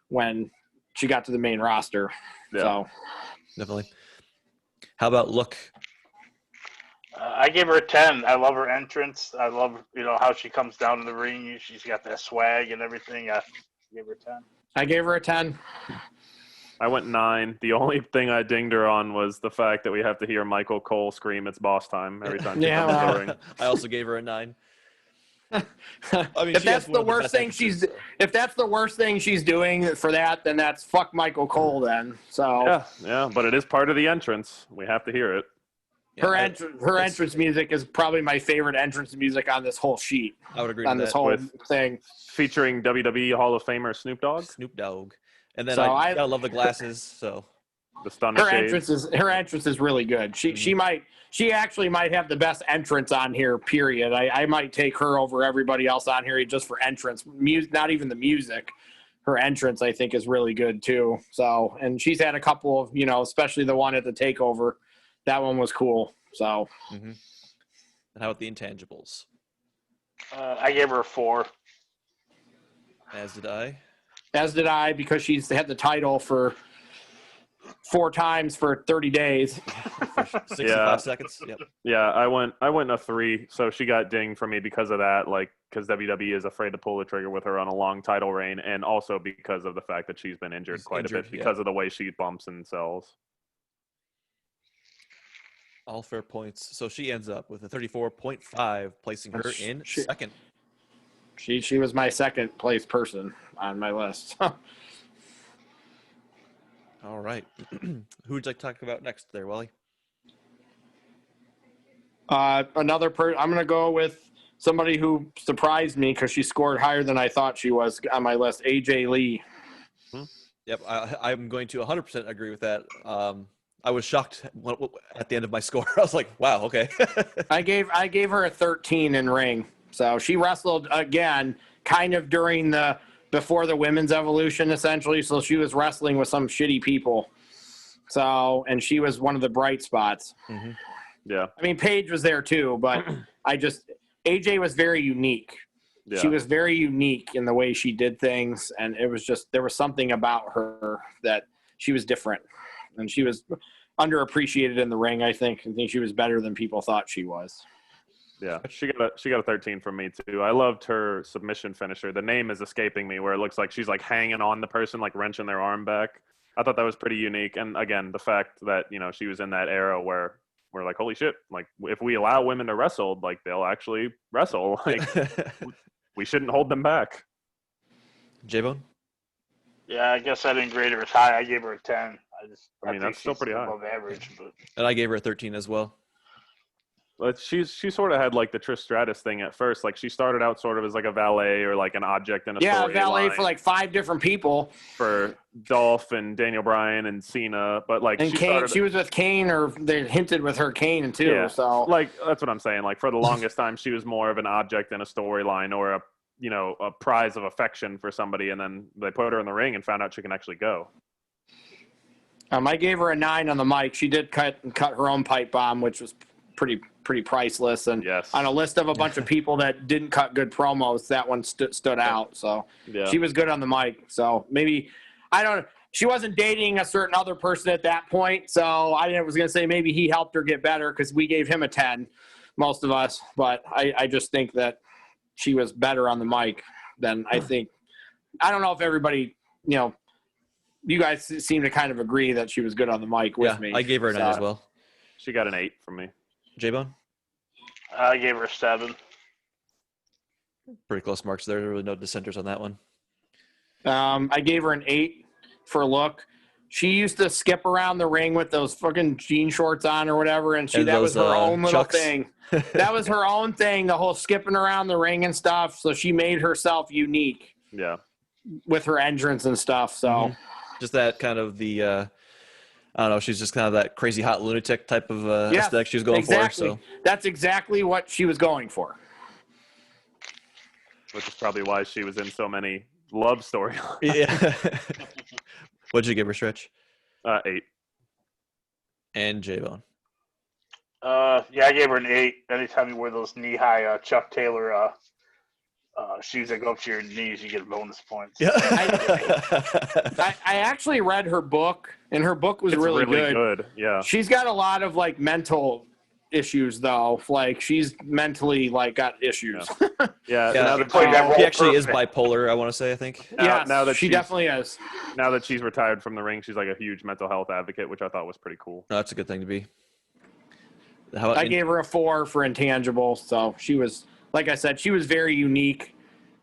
when she got to the main roster. Yeah. So definitely. How about look? I gave her a 10. I love her entrance. I love, how she comes down to the ring. She's got that swag and everything. I gave her a 10. I gave her a 10. I went 9. The only thing I dinged her on was the fact that we have to hear Michael Cole scream "it's boss time" every time she comes to the ring. I also gave her a 9. I mean, if that's the worst thing she's doing for that, then that's fuck Michael Cole then. So yeah, but it is part of the entrance. We have to hear it. Her entrance music is probably my favorite entrance music on this whole sheet. I would agree on this whole thing, featuring WWE Hall of Famer Snoop Dogg. And then I love the glasses. So the stunner shades. Her entrance is really good. She actually might have the best entrance on here. Period. I might take her over everybody else on here just for entrance. Not even the music. Her entrance, I think, is really good too. So, and she's had a couple of, especially the one at the takeover. That one was cool. So, and how about the intangibles? I gave her a 4. As did I. because she's had the title for 4 times for 30 days. 65 seconds. Yep. Yeah, I went a 3, so she got dinged for me because of that. Like, because WWE is afraid to pull the trigger with her on a long title reign, and also because of the fact that she's been injured a bit because of the way she bumps and sells. All fair points. So she ends up with a 34.5, placing her in second. She was my second place person on my list. All right. Who would you like to talk about next there, Wally? I'm going to go with somebody who surprised me because she scored higher than I thought she was on my list, AJ Lee. Yep, I'm going to 100% agree with that. I was shocked at the end of my score. I was like, wow, okay. I gave her a 13 in ring. So she wrestled again kind of before the women's evolution, essentially. So she was wrestling with some shitty people. So, and she was one of the bright spots. Mm-hmm. Yeah. I mean, Paige was there too, but AJ was very unique. Yeah. She was very unique in the way she did things. And it was there was something about her that she was different. And she was underappreciated in the ring, I think. I think she was better than people thought she was. Yeah, she got a 13 from me too. I loved her submission finisher. The name is escaping me, where it looks like she's like hanging on the person, like wrenching their arm back. I thought that was pretty unique. And again, the fact that she was in that era where we're like, holy shit, like if we allow women to wrestle, like they'll actually wrestle. Like we shouldn't hold them back. J-Bone? Yeah, I guess I didn't grade her as high. I gave her a 10. I mean, that's still pretty high. Above average, but. And I gave her a 13 as well. But she sort of had like the Trish Stratus thing at first. Like she started out sort of as like a valet or like an object in a story. Yeah, valet for like 5 different people. For Dolph and Daniel Bryan and Cena, but like she was with Kane, or they hinted with her Kane too. Yeah, so like that's what I'm saying. Like for the longest time, she was more of an object in a storyline or a prize of affection for somebody, and then they put her in the ring and found out she can actually go. I gave her a 9 on the mic. She did cut her own pipe bomb, which was pretty priceless. And yes. On a list of a bunch of people that didn't cut good promos, that one stood out. So She was good on the mic. So maybe she wasn't dating a certain other person at that point. So I was going to say maybe he helped her get better because we gave him a 10, most of us. But I just think that she was better on the mic than I think. I don't know if everybody, you guys seem to kind of agree that she was good on the mic with me. I gave her a 9 as well. She got an 8 from me. J-Bone? I gave her a 7. Pretty close marks there. There were really no dissenters on that one. I gave her an 8 for a look. She used to skip around the ring with those fucking jean shorts on or whatever, and that was her own little thing. That was her own thing, the whole skipping around the ring and stuff. So she made herself unique. Yeah. With her entrance and stuff. So just that kind of the I don't know, she's just kind of that crazy hot lunatic type of aesthetic she was going for. So that's exactly what she was going for. Which is probably why she was in so many love storylines. Yeah. What'd you give her, Stretch? 8. And J-Bone? Yeah, I gave her an 8. Anytime you wear those knee-high Chuck Taylor shoes that go up to your knees, you get bonus points. Yeah. I actually read her book, and her book was really good. Yeah. She's got a lot of like mental issues though. Like she's mentally like got issues. Yeah. She actually is bipolar, I want to say, I think. Yeah, now that she definitely is. Now that she's retired from the ring, she's like a huge mental health advocate, which I thought was pretty cool. No, that's a good thing to be. I gave her a 4 for intangible, so she was, like I said, she was very unique.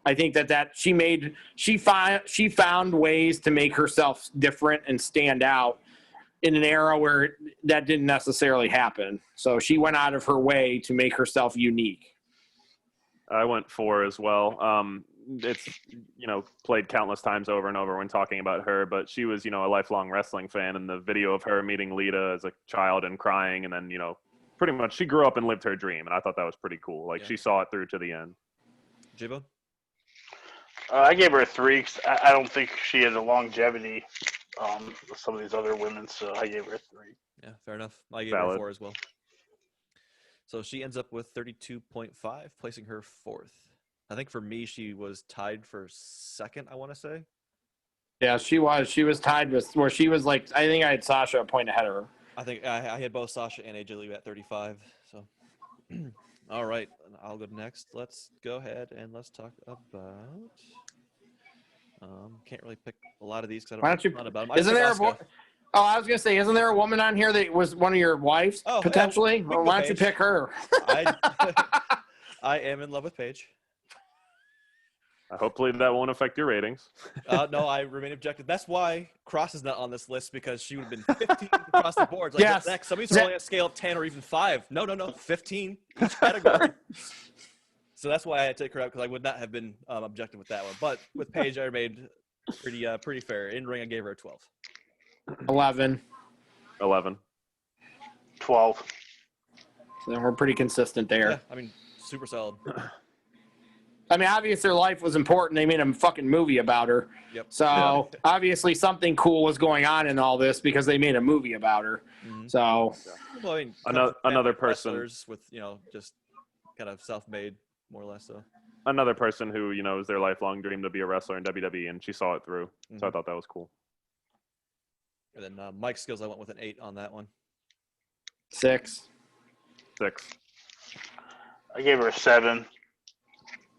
I think that she found ways to make herself different and stand out in an era where that didn't necessarily happen. So she went out of her way to make herself unique. I went 4 as well. It's, played countless times over and over when talking about her, but she was, a lifelong wrestling fan, and the video of her meeting Lita as a child and crying, and then, pretty much she grew up and lived her dream, and I thought that was pretty cool. Like she saw it through to the end. J-Bone? I gave her a 3 because I don't think she had the longevity with some of these other women, so I gave her a 3. Yeah, fair enough. I gave her a 4 as well. So she ends up with 32.5, placing her 4th. I think for me, she was tied for 2nd, I want to say. Yeah, she was. She was tied with where she was like, I think I had Sasha a point ahead of her. I think I had both Sasha and AJ Lee at 35. So All right, I'll go next. Let's go ahead and let's talk about. Can't really pick a lot of these because I Why don't don't know you? a ton about them. Isn't there a boy? Oh, I was gonna say, isn't there a woman on here that was one of your wives potentially? Yeah, Why don't you pick her? I am in love with Paige. Hopefully that won't affect your ratings. No, I remain objective. That's why Cross is not on this list because she would have been 15 across the board. Like, Yes. Zach, some of these are only on a scale of 10 or even 5. No, 15 each category. So that's why I had to take her out because I would not have been objective with that one. But with Paige, I remained pretty fair. In ring, I gave her a 12. 11. 12. So then we're pretty consistent there. Yeah, I mean, super solid. I mean, obviously her life was important. They made a fucking movie about her. Yep. So obviously something cool was going on in all this because they made a movie about her. Mm-hmm. So well, I mean, another person with just kind of self-made, more or less. So another person who is their lifelong dream to be a wrestler in WWE, and she saw it through. Mm-hmm. So I thought that was cool. And then Mike's skills, I went with an 8 on that one. 6. I gave her a 7.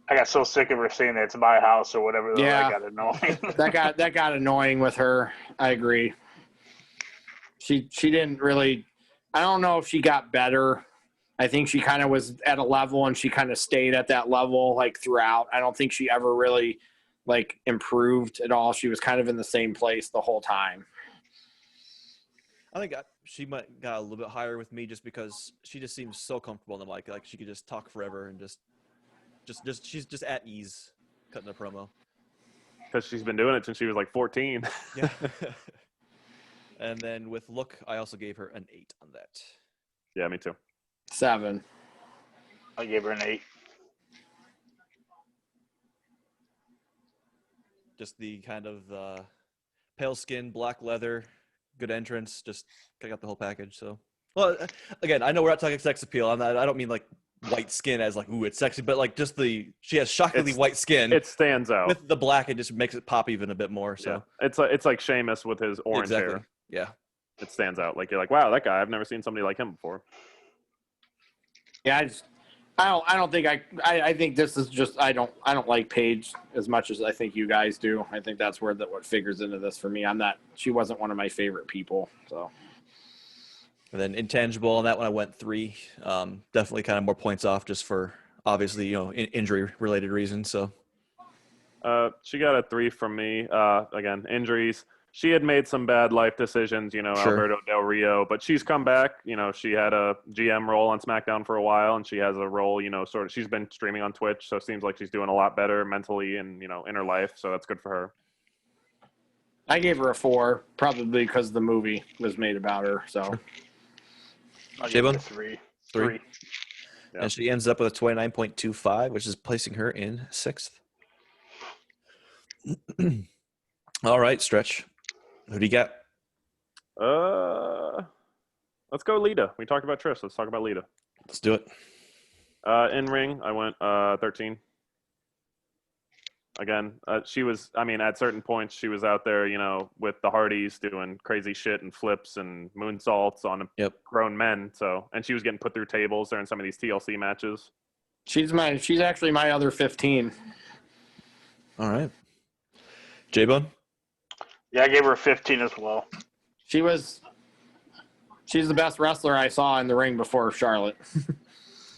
I got so sick of her saying that it's my house or whatever. Though, Yeah. that got annoying. that got annoying with her. I agree. She didn't really. I don't know if she got better. I think she kind of was at a level and she kind of stayed at that level like throughout. I don't think she ever really like improved at all. She was kind of in the same place the whole time. I think she might got a little bit higher with me just because she just seems so comfortable in the mic. Like she could just talk forever and just she's just at ease cutting a promo. Because she's been doing it since she was like 14. Yeah. And then with look, I also gave her an 8 on that. Yeah, me too. 7. I gave her an 8. Just the kind of pale skin, black leather, good entrance. Just got the whole package. So, well, again, I know we're not talking sex appeal. I don't mean like white skin as like, ooh, it's sexy, but like just she has shockingly white skin. It stands out. With the black, it just makes it pop even a bit more. So yeah. It's like Sheamus with his orange hair. Yeah. It stands out. Like you're like, wow, that guy, I've never seen somebody like him before. Yeah, I don't think I think this is just I don't like Paige as much as I think you guys do. I think that's where what figures into this for me. She wasn't one of my favorite people. So. And then intangible on that one, I went 3. Definitely kind of more points off just for obviously injury related reasons. So she got a 3 from me. Again, injuries. She had made some bad life decisions, sure. Alberto Del Rio, but she's come back. She had a GM role on SmackDown for a while, and she has a role, sort of. She's been streaming on Twitch, so it seems like she's doing a lot better mentally and in her life. So that's good for her. I gave her a 4, probably because the movie was made about her. So. I gave her a 3. 3. Yeah. And she ends up with a 29.25, which is placing her in 6th. All right, Stretch. Who do you got? Let's go Lita. We talked about Trish. Let's talk about Lita. Let's do it. In ring, I went 13. Again, she was. I mean, at certain points, she was out there, with the Hardys doing crazy shit and flips and moonsaults on grown men. So, and she was getting put through tables during some of these TLC matches. She's actually my other 15. All right, J-Bone. Yeah, I gave her a 15 as well. She's the best wrestler I saw in the ring before Charlotte.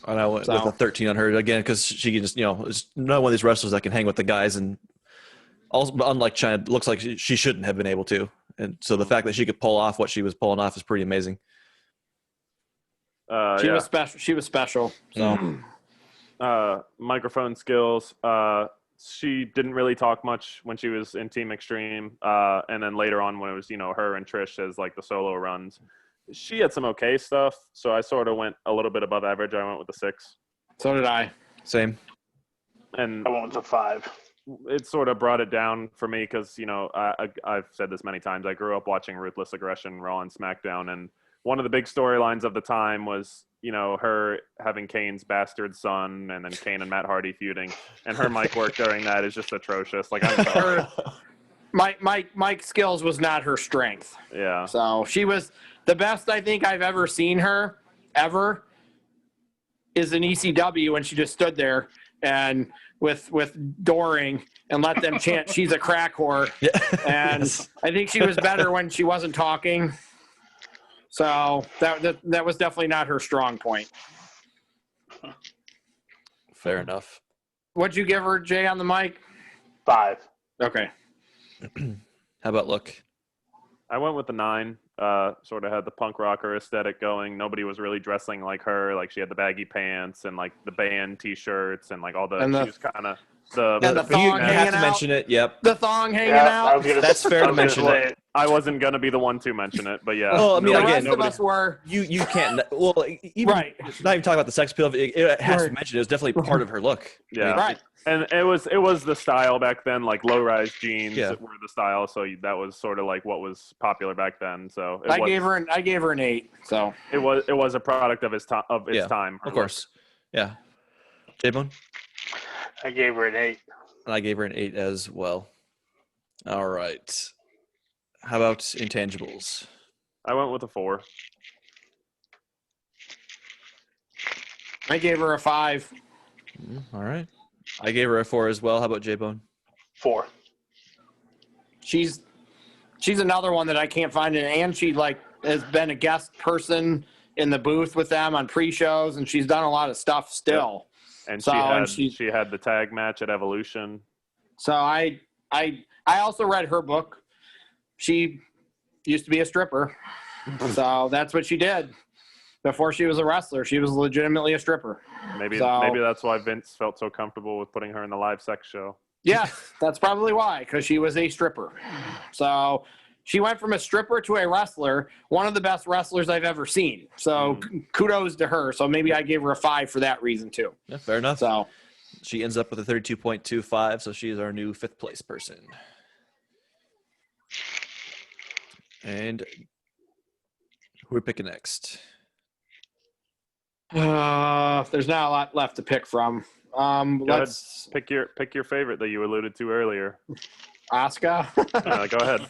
And I went with a 13 on her again because she can just, is not one of these wrestlers that can hang with the guys. And also, unlike China, looks like she shouldn't have been able to. And so the fact that she could pull off what she was pulling off is pretty amazing. She was special. She was special. So, microphone skills. She didn't really talk much when she was in Team Extreme, and then later on when it was her and Trish as like the solo runs, she had some okay stuff. So I sort of went a little bit above average. I went with a 6. So did I. Same. And I went with a 5. It sort of brought it down for me because I've said this many times. I grew up watching Ruthless Aggression, Raw and SmackDown, and one of the big storylines of the time was her having Kane's bastard son, and then Kane and Matt Hardy feuding, and her mic work during that is just atrocious. Like I'm sorry. Mike skills was not her strength. Yeah. So she was the best I think I've ever seen her ever. is an ECW when she just stood there and with Doring and let them chant she's a crack whore. Yeah. And Yes. I think she was better when she wasn't talking. So that was definitely not her strong point. Fair enough. What'd you give her, Jay, on the mic? 5. Okay. How about look? I went with the 9. Sort of had the punk rocker aesthetic going. Nobody was really dressing like her. Like she had the baggy pants and like the band T-shirts and like all the. She was kind of the. And the thong you hanging have to out. mention it. Yep. The thong hanging Yeah, out. That's fair to mention say it. I wasn't gonna be the one to mention it, but yeah. Well, I mean, The again, rest of us were. You can't. Well, even Right. not even talking about the sex appeal. It has to Right. mention it was definitely part of her look. Yeah. Right. And it was the style back then, like low-rise jeans Yeah. were the style, so that was sort of like what was popular back then. So I gave her an 8. So it was a product of its time. Yeah, her Of look. course. Yeah. J-Bone? I gave her an 8. And I gave her an 8 as well. All right. How about intangibles? I went with a 4. I gave her a 5. All right. I gave her a 4 as well. How about J-Bone? 4. She's another one that I can't find it, and she has been a guest person in the booth with them on pre-shows, and she's done a lot of stuff still. And So, she had the tag match at Evolution. So I also read her book. She used to be a stripper, so that's what she did before she was a wrestler. She was legitimately a stripper. Maybe So- that's why Vince felt so comfortable with putting her in the live sex show. Yeah, that's probably why, because she was a stripper. So she went from a stripper to a wrestler, one of the best wrestlers I've ever seen. So kudos to her. So maybe I gave her a 5 for that reason too. Yeah, fair enough. So She ends up with a 32.25, so she is our new 5th place person. And who are we picking next? there's not a lot left to pick from. Let's Pick your favorite that you alluded to earlier. Asuka. Go ahead.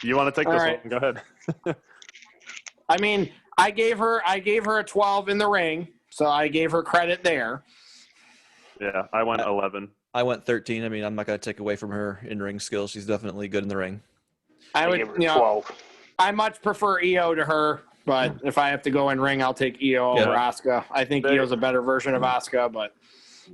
You want to take All this right. one? Go ahead. I mean, I gave her a 12 in the ring, so I gave her credit there. Yeah, I went 11. I went 13. I mean, I'm not going to take away from her in-ring skills. She's definitely good in the ring. I would, gave her 12. I much prefer Io to her, but if I have to go in ring, I'll take Io over Asuka. I think Io's a better version of Asuka, but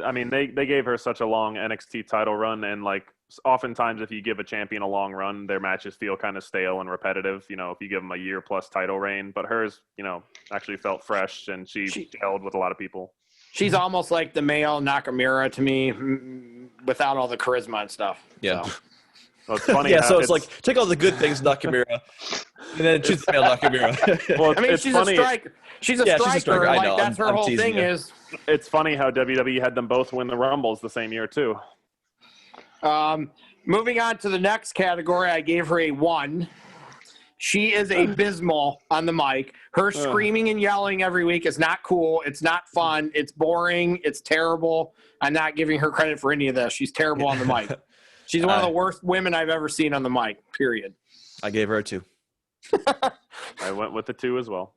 I mean, they gave her such a long NXT title run, and like oftentimes if you give a champion a long run, their matches feel kind of stale and repetitive. If you give them a year plus title reign, but hers, actually felt fresh, and she gelled with a lot of people. she's almost like the male Nakamura to me, without all the charisma and stuff. Yeah. So. Well, it's funny. Yeah, so it's like take all the good things, Nakamura, and then choose the male Nakamura. Well, I mean, it's she's funny. a striker. She's a Yeah, striker. she's a striker. I Like know. that's her I'm whole teasing thing you. is. It's funny how WWE had them both win the Rumbles the same year too. Moving on to the next category, I gave her a 1. She is abysmal on the mic. Her screaming and yelling every week is not cool. It's not fun. It's boring. It's terrible. I'm not giving her credit for any of this. She's terrible on the mic. She's one of the worst women I've ever seen on the mic, period. I gave her a 2. I went with the 2 as well.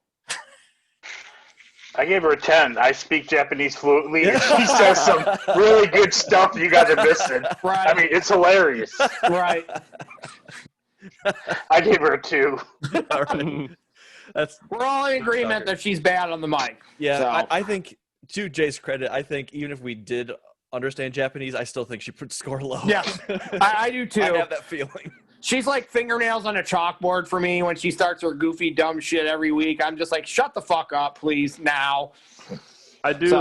I gave her a 10. I speak Japanese fluently, and she says some really good stuff you guys are missing. Right. I mean, it's hilarious. Right. I gave her a 2. All right. We're all in agreement that she's bad on the mic. Yeah, So. I think, to Jay's credit, I think even if we did understand Japanese, I still think she would score low. Yeah, I do too. I have that feeling. She's like fingernails on a chalkboard for me when she starts her goofy, dumb shit every week. I'm just like, shut the fuck up, please, now. I do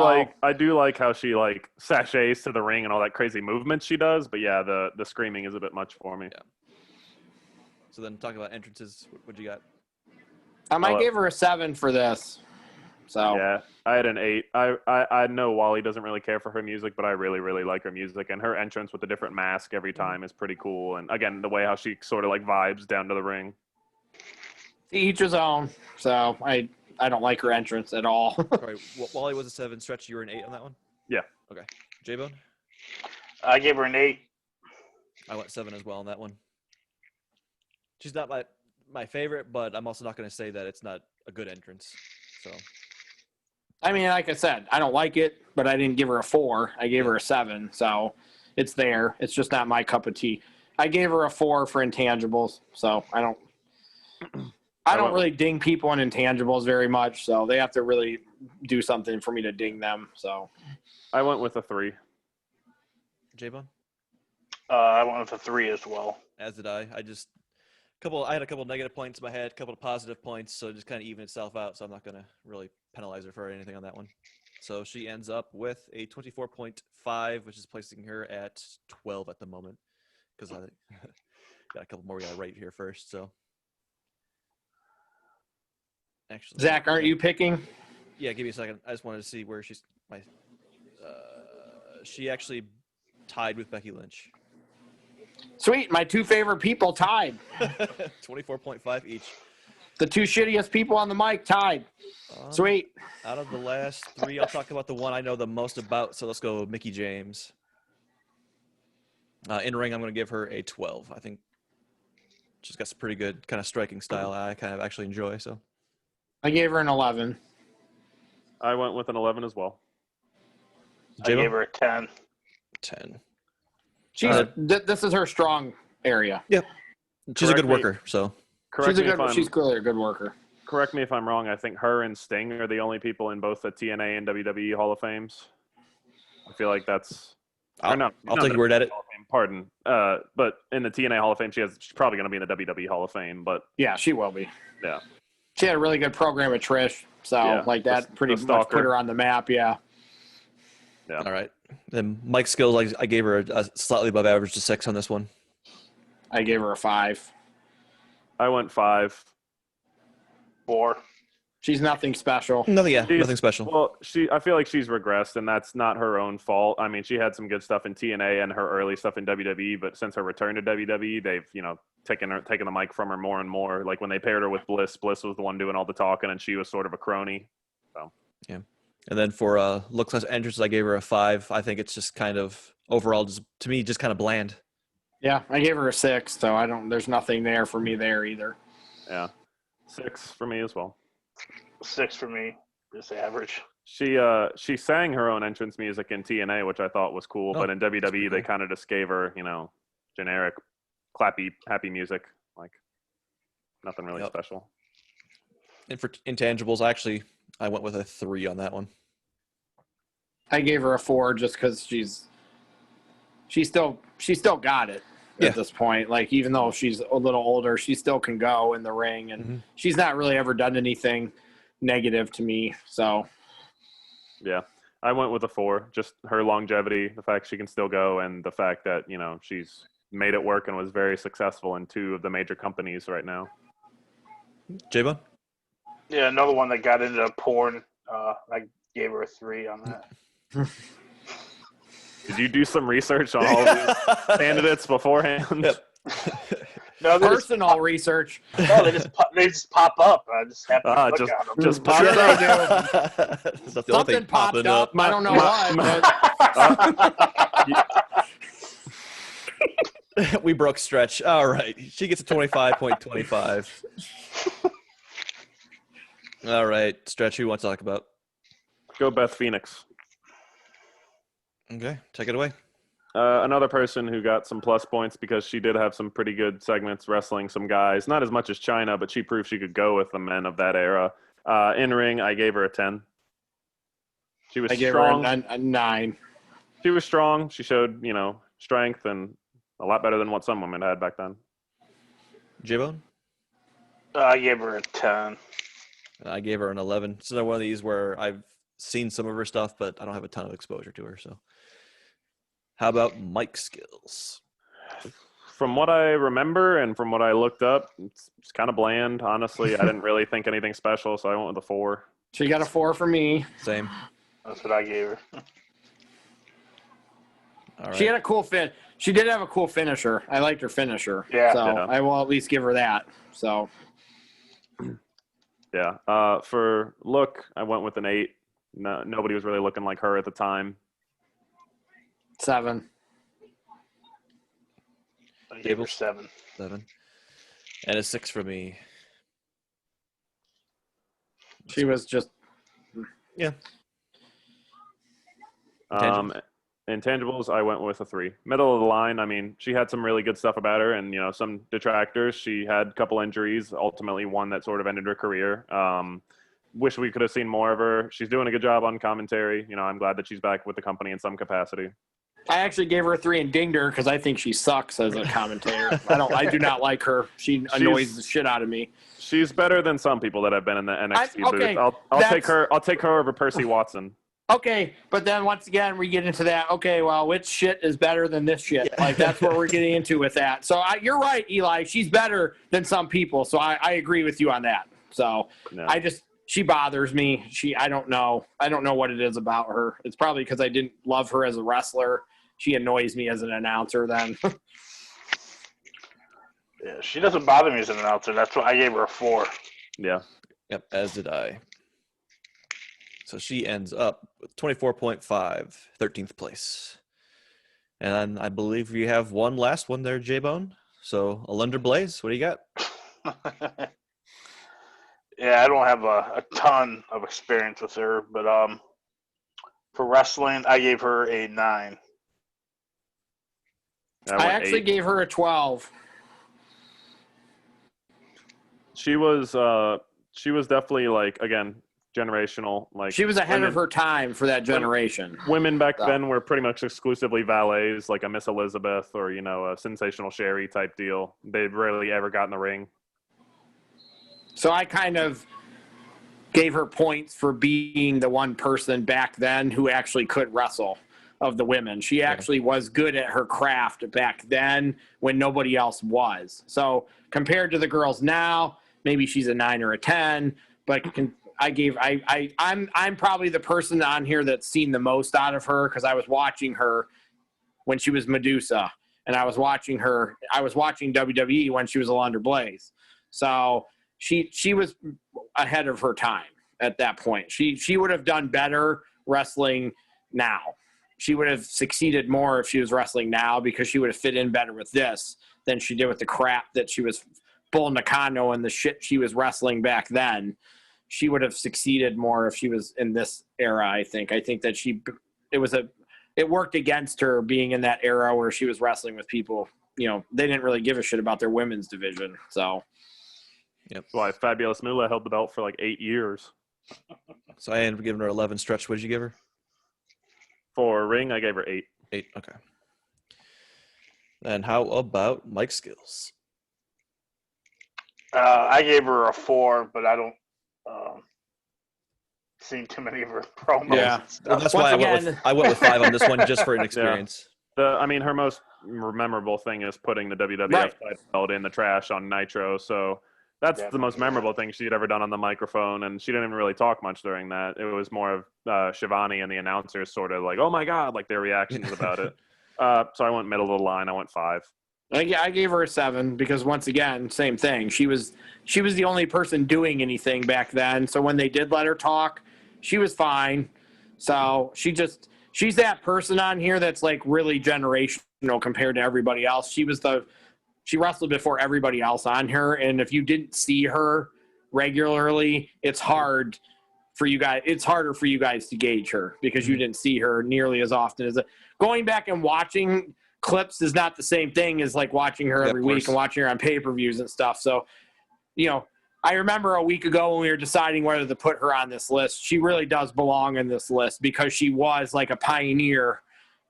like how she like sachets to the ring and all that crazy movement she does, but yeah, the screaming is a bit much for me. Yeah. So then talk about entrances. What you got? I might give her a 7 for this. So Yeah, I had an 8. I know Wally doesn't really care for her music, but I really, really like her music, and her entrance with a different mask every time is pretty cool. And again, the way how she sort of like vibes down to the ring. to each his own. So I don't like her entrance at all. Sorry, Wally was a 7. Stretch, you were an 8 on that one? Yeah. Okay. J-Bone? I gave her an 8. I went 7 as well on that one. She's not my favorite, but I'm also not going to say that it's not a good entrance. So I mean, like I said, I don't like it, but I didn't give her a 4. I gave her a 7. So it's there. It's just not my cup of tea. I gave her a 4 for intangibles. So I don't really ding people on intangibles very much. So they have to really do something for me to ding them. So I went with a 3. J-Bone? I went with a 3 as well. As did I. I had a couple negative points in my head, a couple of positive points, so it just kind of evened itself out. So I'm not going to really penalize her for anything on that one. So she ends up with a 24.5, which is placing her at 12 at the moment. Because I got a couple more we got to write here first. So, actually, Zach, aren't you picking? Yeah, give me a second. I just wanted to see where she's. She actually tied with Becky Lynch. Sweet. My 2 favorite people tied. 24.5 each. The 2 shittiest people on the mic tied. Sweet. Out of the last 3, I'll talk about the one I know the most about. So let's go Mickie James. In ring, I'm going to give her a 12. I think she's got some pretty good kind of striking style I kind of actually enjoy. So I gave her an 11. I went with an 11 as well. I gave her a 10. 10. This is her strong area. Yep. She's a good worker, so. She's clearly a good worker. Correct me if I'm wrong. I think her and Sting are the only people in both the TNA and WWE Hall of Fames. I feel like that's. I'll take your word at it. Pardon. But in the TNA Hall of Fame, she's probably going to be in the WWE Hall of Fame. But yeah, she will be. Yeah. She had a really good program with Trish, so that pretty much put her on the map. Yeah. Yeah. All right. Then Mike Skills, I gave her a slightly above average to 6 on this one. I gave her a 5. I went 5. 4. She's nothing special. Nothing special. Well, I feel like she's regressed, and that's not her own fault. I mean, she had some good stuff in TNA and her early stuff in WWE, but since her return to WWE, they've taken the mic from her more and more. Like when they paired her with Bliss was the one doing all the talking, and she was sort of a crony. So yeah. And then for lookless entrances, I gave her a 5. I think it's just kind of overall, just to me, just kind of bland. Yeah, I gave her a 6, so there's nothing there for me there either. Yeah, 6 for me as well. 6 for me, just average. She sang her own entrance music in TNA, which I thought was cool, but in WWE they kind of just gave her, generic, clappy, happy music, like nothing really special. And for intangibles, I went with a 3 on that one. I gave her a 4 just because she still got it at this point. Like even though she's a little older, she still can go in the ring, and she's not really ever done anything negative to me. So yeah, I went with a 4. Just her longevity, the fact she can still go, and the fact that she's made it work and was very successful in 2 of the major companies right now. J-Bone? Yeah, another one that got into porn. I gave her a 3 on that. Did you do some research on all of these candidates beforehand? Yep. No, personal research. No, they just pop up. I just have to look at them. Just pop up. Something popped up. I don't know what. We broke Stretch. All right. She gets a 25.25. All right. Stretch, who you want to talk about? Go Beth Phoenix. Okay. Take it away. Another person who got some plus points because she did have some pretty good segments wrestling some guys. Not as much as Chyna, but she proved she could go with the men of that era. In ring, I gave her a 10. She was strong. Her a 9. She was strong. She showed, strength and a lot better than what some women had back then. J-Bone? I gave her a 10. I gave her an 11. It's another one of these where I've seen some of her stuff, but I don't have a ton of exposure to her. So, how about Mike Skills? From what I remember and from what I looked up, it's kind of bland. Honestly, I didn't really think anything special, so I went with a 4. She got a 4 for me. Same. That's what I gave her. All right. She had a cool fit. She did have a cool finisher. I liked her finisher. Yeah. So Yeah. I will at least give her that. So. Yeah. For look, I went with an 8. No, nobody was really looking like her at the time. 7. I gave her 7. 7. And a 6 for me. She was just Yeah. Intangibles, I went with a 3. Middle of the line, I mean, she had some really good stuff about her and, some detractors. She had a couple injuries, ultimately one that sort of ended her career. Wish we could have seen more of her. She's doing a good job on commentary. I'm glad that she's back with the company in some capacity. I actually gave her a 3 and dinged her because I think she sucks as a commentator. I do not like her. She annoys the shit out of me. She's better than some people that have been in the NXT booth. I'll take her over Percy Watson. Okay, but then once again, we get into that. Okay, well, which shit is better than this shit? Yeah. Like, that's what we're getting into with that. So you're right, Eli. She's better than some people. So I agree with you on that. So no. She bothers me. I don't know. I don't know what it is about her. It's probably because I didn't love her as a wrestler. She annoys me as an announcer then. Yeah, she doesn't bother me as an announcer. That's why I gave her a 4. Yeah. Yep, as did I. So she ends up with 24.5, 13th place. And I believe we have one last one there, J-Bone. So Alundra Blaze, what do you got? Yeah, I don't have a ton of experience with her, but for wrestling, I gave her a 9. I actually gave her a 12. She was definitely, like, again, generational. Like, she was ahead of her time for that generation. Women back then were pretty much exclusively valets, like a Miss Elizabeth or a Sensational Sherry type deal. They rarely ever got in the ring. So I kind of gave her points for being the one person back then who actually could wrestle of the women. She actually was good at her craft back then when nobody else was. So compared to the girls now, maybe she's a 9 or a 10, but I'm probably the person on here that's seen the most out of her because I was watching her when she was Medusa, and I was watching WWE when she was Alundra Blaze. So she was ahead of her time at that point. She would have done better wrestling now. She would have succeeded more if she was wrestling now because she would have fit in better with this than she did with the crap that she was Bull Nakano and the shit she was wrestling back then. She would have succeeded more if she was in this era, I think. I think that it worked against her being in that era where she was wrestling with people, they didn't really give a shit about their women's division. So, yep. Why Fabulous Moolah held the belt for like 8 years. So I ended up giving her 11. Stretch, what did you give her? For ring, I gave her 8. 8, okay. And how about Mike Skills? I gave her a 4, but I don't seen too many of her promos. Yeah, well, that's why I went with 5 on this one just for an experience. Yeah. Her most memorable thing is putting the WWF title belt in the trash on Nitro. So that's the most memorable thing she'd ever done on the microphone, and she didn't even really talk much during that. It was more of Shivani and the announcers sort of like, "Oh my God," like their reactions about it. So I went middle of the line. I went 5. I gave her a 7 because once again, same thing. She was the only person doing anything back then. So when they did let her talk, she was fine. So she's that person on here that's like really generational compared to everybody else. She wrestled before everybody else on her, and if you didn't see her regularly, it's harder for you guys to gauge her because you didn't see her nearly as often as going back and watching clips is not the same thing as like watching her every week and watching her on pay-per-views and stuff. So, I remember a week ago when we were deciding whether to put her on this list, she really does belong in this list because she was like a pioneer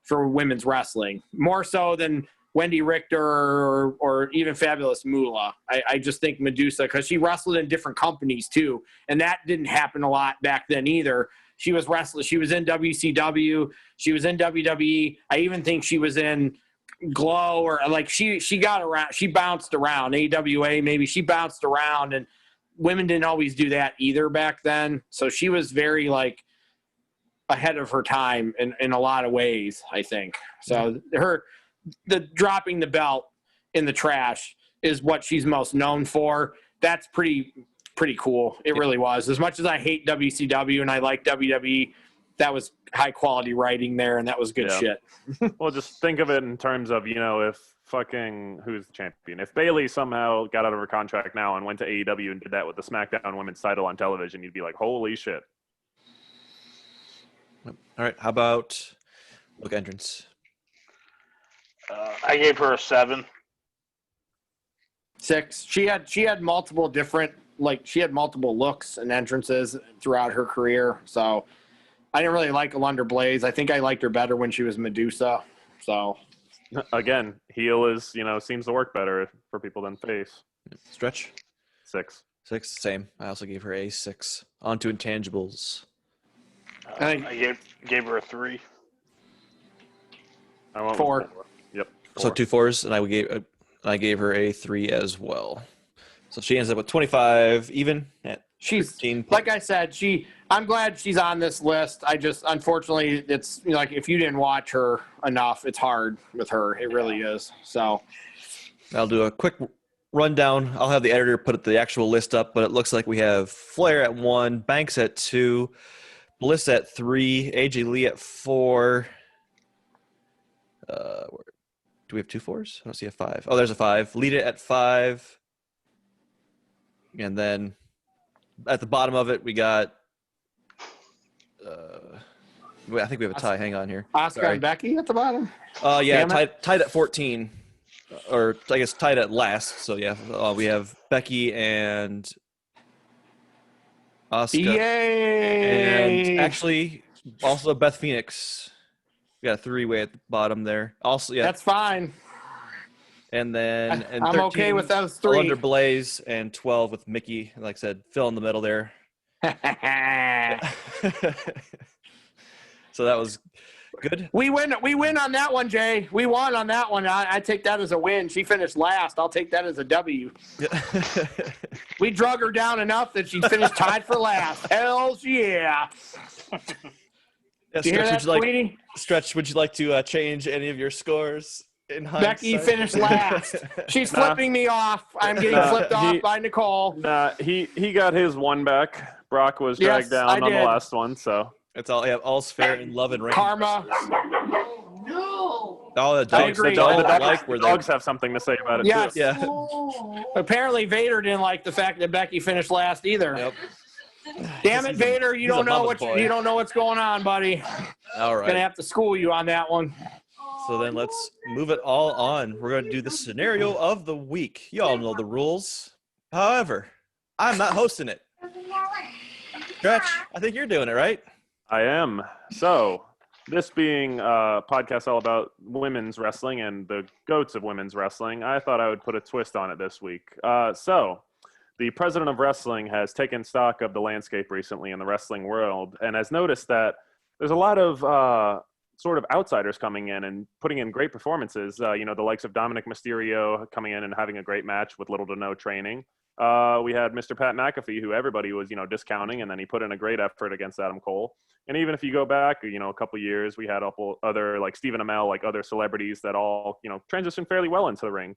for women's wrestling, more so than Wendy Richter or even Fabulous Moolah. I just think Medusa, because she wrestled in different companies too, and that didn't happen a lot back then either. She was wrestling. She was in WCW. She was in WWE. I even think she was in Glow or like she got around. She bounced around. AWA maybe. She bounced around, and women didn't always do that either back then. So she was very like ahead of her time in a lot of ways, I think. So the dropping the belt in the trash is what she's most known for. That's pretty cool. It really was. As much as I hate WCW and I like WWE, that was high quality writing there, and that was good shit. Well, just think of it in terms of, if fucking who's the champion? If Bayley somehow got out of her contract now and went to AEW and did that with the SmackDown Women's title on television, you'd be like, holy shit. All right. How about look entrance? I gave her a 7. 6. She had multiple different she had multiple looks and entrances throughout her career. So I didn't really like Alundra Blaze. I think I liked her better when she was Medusa. So Again, heel is seems to work better for people than face. Stretch 6. 6. Same. I also gave her a 6. On to intangibles. I gave her a 3. I went with 4. Yep. 4. So 2 4s, and I gave her a 3 as well. So she ends up with 25 even at She's 15 like I said, I'm glad she's on this list. I just unfortunately it's like if you didn't watch her enough, it's hard with her. It really is. So I'll do a quick rundown. I'll have the editor put the actual list up, but it looks like we have Flair at 1, Banks at 2, Bliss at 3, AJ Lee at 4. Do we have 2 4s? I don't see a 5. Oh, there's a 5. Lita at 5. And then at the bottom of it, we got I think we have a tie. Hang on here. Oscar Sorry. and Becky at the bottom. Yeah, Damn tied at 14. Or I guess tied at last. So yeah, we have Becky and Oscar. Yay! And actually also Beth Phoenix. We got a 3-way at the bottom there. Also, yeah. That's fine. And then I'm 13, okay with those 3. Under Blaze, and 12 with Mickey. Like I said, Phil in the middle there. So that was good. We win on that one, Jay. We won on that one. I take that as a win. She finished last. I'll take that as a W. We drug her down enough that she finished tied for last. Hells yeah. Yeah, You hear that, sweetie? Stretch, would you like to change any of your scores in hindsight? Becky finished last. She's flipping me off. I'm getting flipped off by Nicole. He got his one back. Brock was dragged down on the last one, so it's all's fair in love and rain. Karma. All the dogs, the dogs have something to say about it yes. too. Yeah. Apparently Vader didn't like the fact that Becky finished last either. Yep. Damn it, Vader! You don't know what's going on, buddy. All right. Gonna have to school you on that one. So then let's move it all on. We're going to do the scenario of the week. You all know the rules. However, I'm not hosting it. Stretch, I think you're doing it, right? I am. So, this being a podcast all about women's wrestling and the goats of women's wrestling, I thought I would put a twist on it this week. So, the president of wrestling has taken stock of the landscape recently in the wrestling world and has noticed that there's a lot of sort of outsiders coming in and putting in great performances. The likes of Dominic Mysterio coming in and having a great match with little to no training. We had Mr. Pat McAfee, who everybody was, discounting, and then he put in a great effort against Adam Cole. And even if you go back, a couple years, we had other like Stephen Amell, like other celebrities that all, transitioned fairly well into the ring.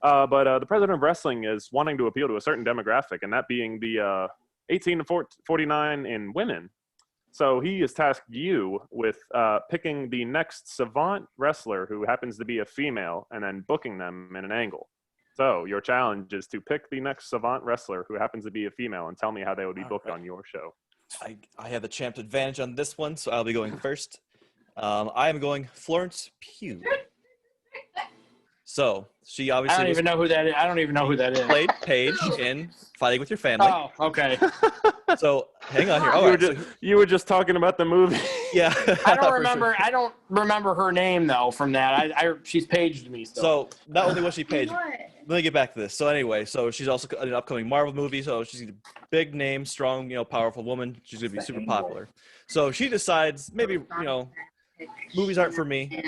But the president of wrestling is wanting to appeal to a certain demographic, and that being the 18 to 49 in women. So he has tasked you with picking the next savant wrestler who happens to be a female and then booking them in an angle. So your challenge is to pick the next savant wrestler who happens to be a female and tell me how they would be booked on your show. I have the champ advantage on this one, so I'll be going first. I am going Florence Pugh. So she obviously I don't even know who that is. Played Paige in Fighting with Your Family. Oh, okay. So hang on here. You were just talking about the movie. Yeah. I don't remember her name though from that. She's paged me still. So not only was she paged, let me get back to this. So anyway, she's also in an upcoming Marvel movie. So she's a big name, strong, powerful woman. She's gonna be super popular. So she decides maybe movies aren't for me.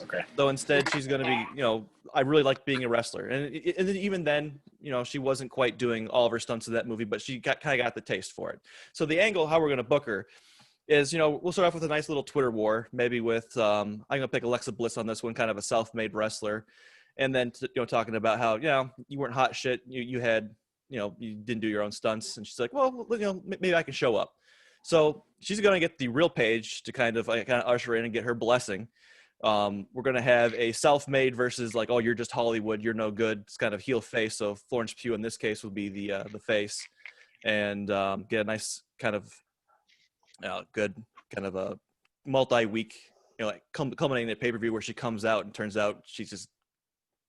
Okay. Though instead she's gonna be I really like being a wrestler, and even then she wasn't quite doing all of her stunts in that movie, but she kind of got the taste for it. So the angle how we're going to book her is we'll start off with a nice little Twitter war, maybe with I'm going to pick Alexa Bliss on this one, kind of a self-made wrestler, and then talking about how you weren't hot shit, you had you didn't do your own stunts, and she's like, well maybe I can show up. So she's going to get the real Paige to kind of usher in and get her blessing. We're going to have a self-made versus like, oh, you're just Hollywood, you're no good. It's kind of heel face. So Florence Pugh in this case will be the face, and get a nice kind of good kind of a multi-week, like culminating at pay-per-view where she comes out and turns out she's just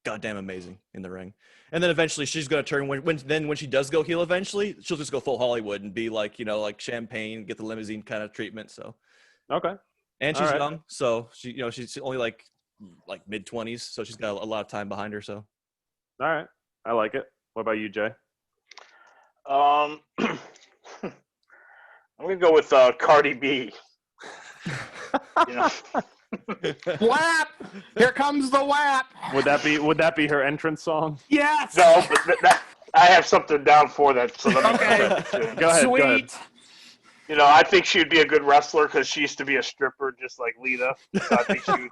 goddamn amazing in the ring. And then eventually she's going to turn when she does go heel eventually, she'll just go full Hollywood and be like, like Champagne, get the limousine kind of treatment. So Okay. and she's young, so she's only like mid-20s, so she's got a lot of time behind her. So All right. I like it. What about you, Jay? I'm gonna go with Cardi B. WAP! Here comes the WAP! Would that be her entrance song? Yes! No, but I have something down for that. So let me Go ahead. Sweet. Go ahead. I think she would be a good wrestler because she used to be a stripper just like Lita. So I think she would,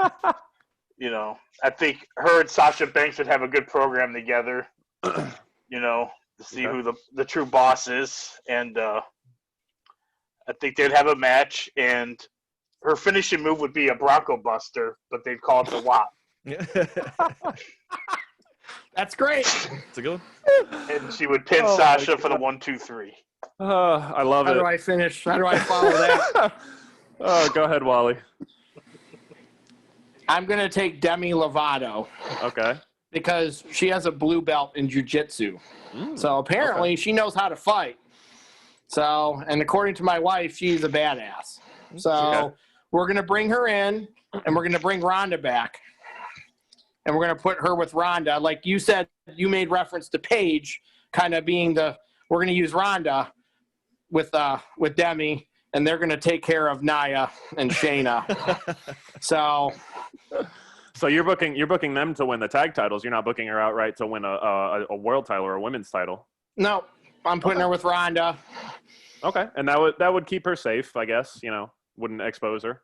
I think her and Sasha Banks would have a good program together, to see who the true boss is. And I think they'd have a match, and her finishing move would be a Bronco Buster, but they'd call it the WAP. That's great. It's a good one. And she would pin Sasha for the 1, 2, 3. I love it. How do I finish? How do I follow that? Go ahead, Wally. I'm going to take Demi Lovato. Okay. Because she has a blue belt in jiu-jitsu. So apparently she knows how to fight. So, and according to my wife, she's a badass. So we're going to bring her in, and we're going to bring Ronda back. And we're going to put her with Ronda. Like you said, you made reference to Paige kind of being we're going to use Ronda with Demi, and they're going to take care of Nia and Shayna. So you're booking them to win the tag titles. You're not booking her outright to win a world title or a women's title. No, I'm putting her with Ronda. Okay, and that would keep her safe, I guess. Wouldn't expose her.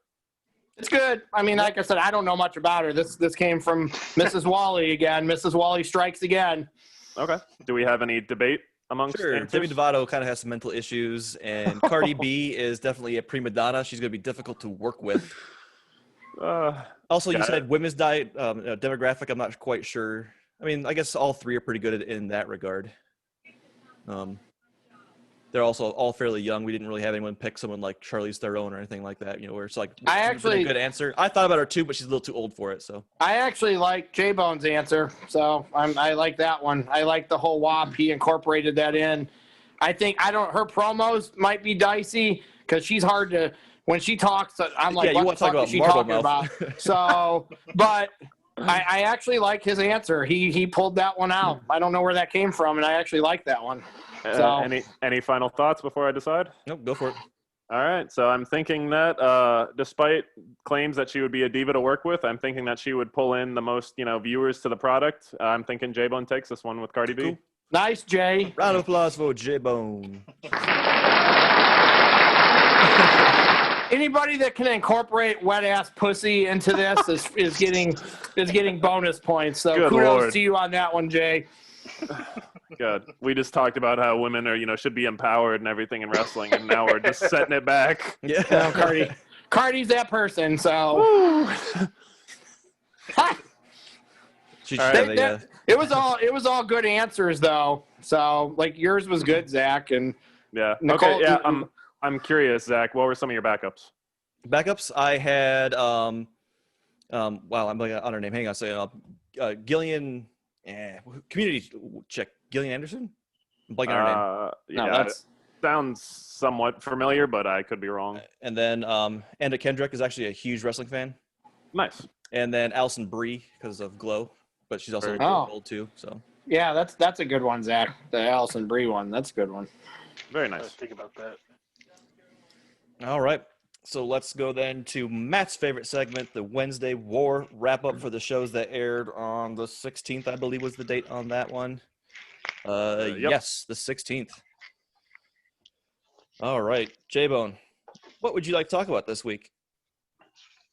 It's good. I mean, like I said, I don't know much about her. This came from Mrs. Wally again. Mrs. Wally strikes again. Okay. Do we have any debate amongst? Sure. answers? Demi Lovato kind of has some mental issues, and Cardi B is definitely a prima donna. She's going to be difficult to work with. Also, you said women's diet demographic. I'm not quite sure. I mean, I guess all three are pretty good in that regard. They're also all fairly young. We didn't really have anyone pick someone like Charlize Theron or anything like that. Where it's like a good answer. I thought about her too, but she's a little too old for it. So I actually like J-Bone's answer. So I like that one. I like the whole WAP. He incorporated that in. I think her promos might be dicey because she's hard to. When she talks, I'm like, what the fuck is she talking about? So, but I actually like his answer. He pulled that one out. I don't know where that came from, and I actually like that one. So, any final thoughts before I decide? Nope, go for it. All right, so I'm thinking that despite claims that she would be a diva to work with, I'm thinking that she would pull in the most viewers to the product. I'm thinking J-Bone takes this one with Cardi B. Cool. Nice, Jay. Round of applause for J-Bone. Anybody that can incorporate wet ass pussy into this is getting bonus points. So Good kudos Lord. to you on that one, Jay. Good. We just talked about how women are, should be empowered and everything in wrestling, and now we're just setting it back. Yeah, no, Cardi's that person. So it was all good answers though. So like yours was good, Zach, and yeah. Nicole, okay. Yeah. I'm curious, Zach. What were some of your backups? Backups. I had wow, I'm like on her name. Hang on a second. Gillian. Community check. Gillian Anderson? I'm blanking on her name. No, Yeah, it sounds somewhat familiar, but I could be wrong. And then Anna Kendrick is actually a huge wrestling fan. Nice. And then Alison Brie because of Glow, but she's also old too. So yeah, that's a good one, Zach. The Alison Brie one. That's a good one. Very nice. Think about that. all right. So let's go then to Matt's favorite segment, the Wednesday War Wrap-Up for the shows that aired on the 16th, I believe was the date on that one. Yep. Yes, the 16th. All right. J-Bone, what would you like to talk about this week?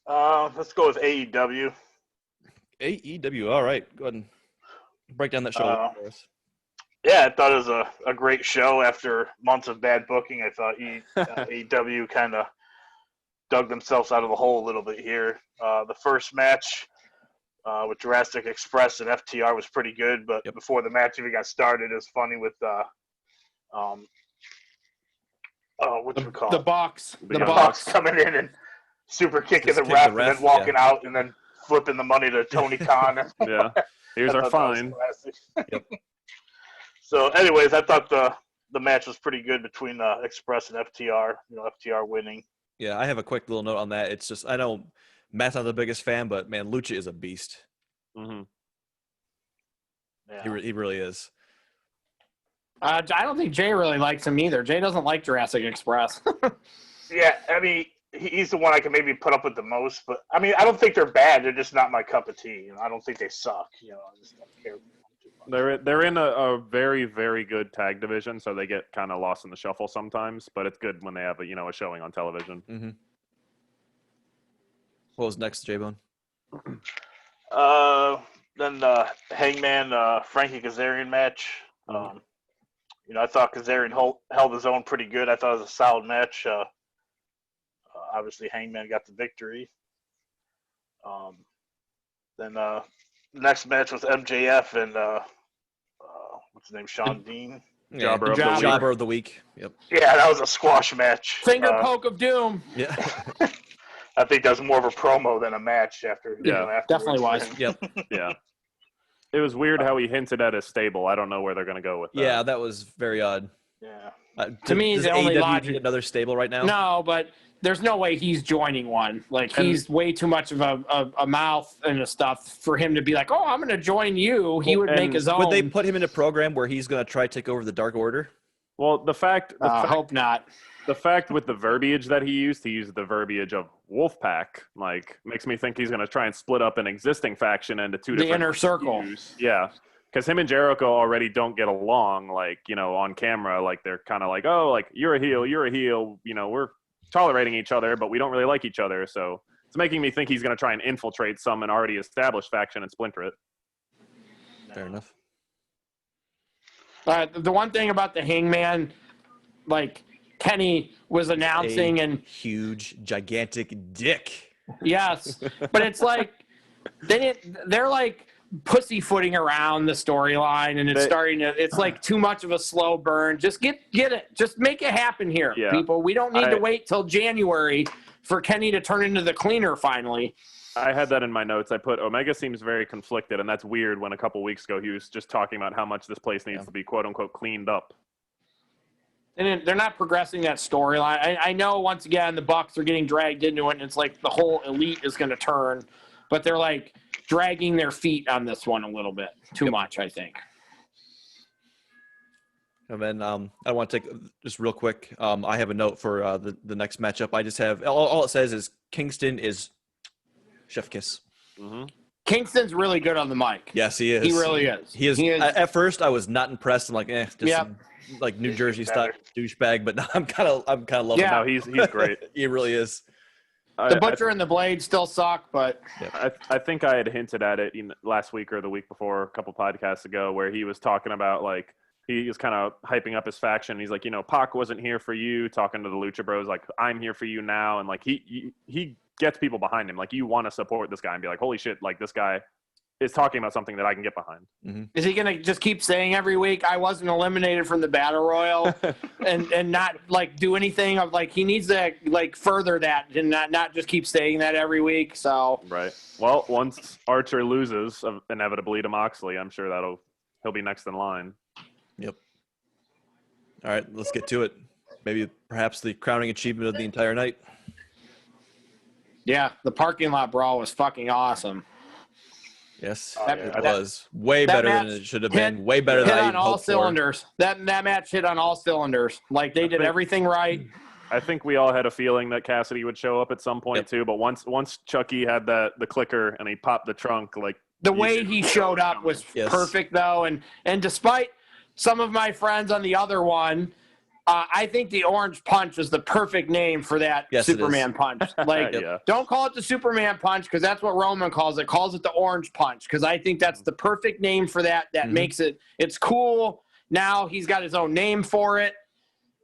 Let's go with AEW. AEW. All right. Go ahead and break down that show for us. Yeah, I thought it was a great show after months of bad booking. I thought AEW kind of dug themselves out of the hole a little bit here. The first match with Jurassic Express and FTR was pretty good, but before the match even got started, it was funny with what do we call the it? box. The box coming in and super kicking Just the kick ref, the ref, and then walking out and then flipping the money to Tony Khan. Yeah. Here's I our thought that was fine. classic. Yep. So, anyways, I thought the match was pretty good between Express and FTR. FTR winning. Yeah, I have a quick little note on that. It's just I know Matt's not the biggest fan, but man, Lucha is a beast. Hmm. Yeah. He really is. I don't think Jay really likes him either. Jay doesn't like Jurassic Express. Yeah, I mean, he's the one I can maybe put up with the most. But I mean, I don't think they're bad. They're just not my cup of tea. I don't think they suck. I just don't care too much. They're in a very, very good tag division, so they get kind of lost in the shuffle sometimes. But it's good when they have a showing on television. Mm-hmm. What was next, J-Bone? Then the Hangman Frankie Kazarian match. I thought Kazarian held his own pretty good. I thought it was a solid match. Obviously, Hangman got the victory. Then the next match was MJF and what's his name, Sean Dean. Jobber of the week. Jobber of the week. Yep. Yeah, that was a squash match. Finger poke of doom. Yeah. I think that was more of a promo than a match after. Yeah, definitely was. Yep. Yeah. It was weird how he hinted at his stable. I don't know where they're going to go with that. Yeah, that was very odd. Yeah. To me, does the only AEW logic- need another stable right now? No, but there's no way he's joining one. Like, he's way too much of a mouth and stuff for him to be like, oh, I'm going to join you. He would make his own. Would they put him in a program where he's going to try to take over the Dark Order? Well, the fact hope not. The fact with the verbiage that he used the verbiage of Wolfpack, makes me think he's going to try and split up an existing faction into two The different inner circle. views. Yeah, because him and Jericho already don't get along, on camera. They're kind of like, oh, you're a heel, we're tolerating each other, but we don't really like each other. So it's making me think he's going to try and infiltrate an already established faction and splinter it. Fair enough. The one thing about the Hangman, Kenny was announcing and huge, gigantic dick. yes, but it's they're pussyfooting around the storyline, and it's too much of a slow burn. Just get it. Just make it happen here, people. We don't need to wait till January for Kenny to turn into the cleaner finally. I had that in my notes. I put Omega seems very conflicted, and that's weird when a couple weeks ago he was just talking about how much this place needs to be quote unquote cleaned up. And they're not progressing that storyline. I know, once again, the Bucks are getting dragged into it, and it's the whole elite is going to turn. But they're, dragging their feet on this one a little bit. Too much, I think. And then I want to take just real quick. I have a note for the next matchup. I just have all it says is Kingston is chef kiss. Mm-hmm. Kingston's really good on the mic. Yes, he is. He really is. He is. At first, I was not impressed. I'm just some, New Jersey style douchebag. But now I'm kind of loving him. No, he's great. He really is. The Butcher and the Blade still suck, but I think I had hinted at it last week or the week before, a couple podcasts ago, where he was talking about he was kind of hyping up his faction. He's like, Pac wasn't here for you, talking to the Lucha Bros, I'm here for you now, and he gets people behind him. You want to support this guy and be like, holy shit, this guy is talking about something that I can get behind. Mm-hmm. Is he gonna just keep saying every week, I wasn't eliminated from the Battle Royal, and not do anything of he needs to further that and not just keep saying that every week. So right. Well, once Archer loses inevitably to Moxley, I'm sure he'll be next in line. Yep. All right, let's get to it. Maybe perhaps the crowning achievement of the entire night. Yeah, the parking lot brawl was fucking awesome. Yes, yeah. it was way better than it should have been. Way better than I even hit on all hoped for. cylinders. That match hit on all cylinders. They did everything right. I think we all had a feeling that Cassidy would show up at some point too. But once Chucky had the clicker and he popped the trunk, the way he showed up was perfect though. And despite some of my friends on the other one, I think the Orange Punch is the perfect name for that Superman punch. Don't call it the Superman punch because that's what Roman calls it. Calls it the Orange Punch because I think that's the perfect name for that. That makes it's cool. Now he's got his own name for it.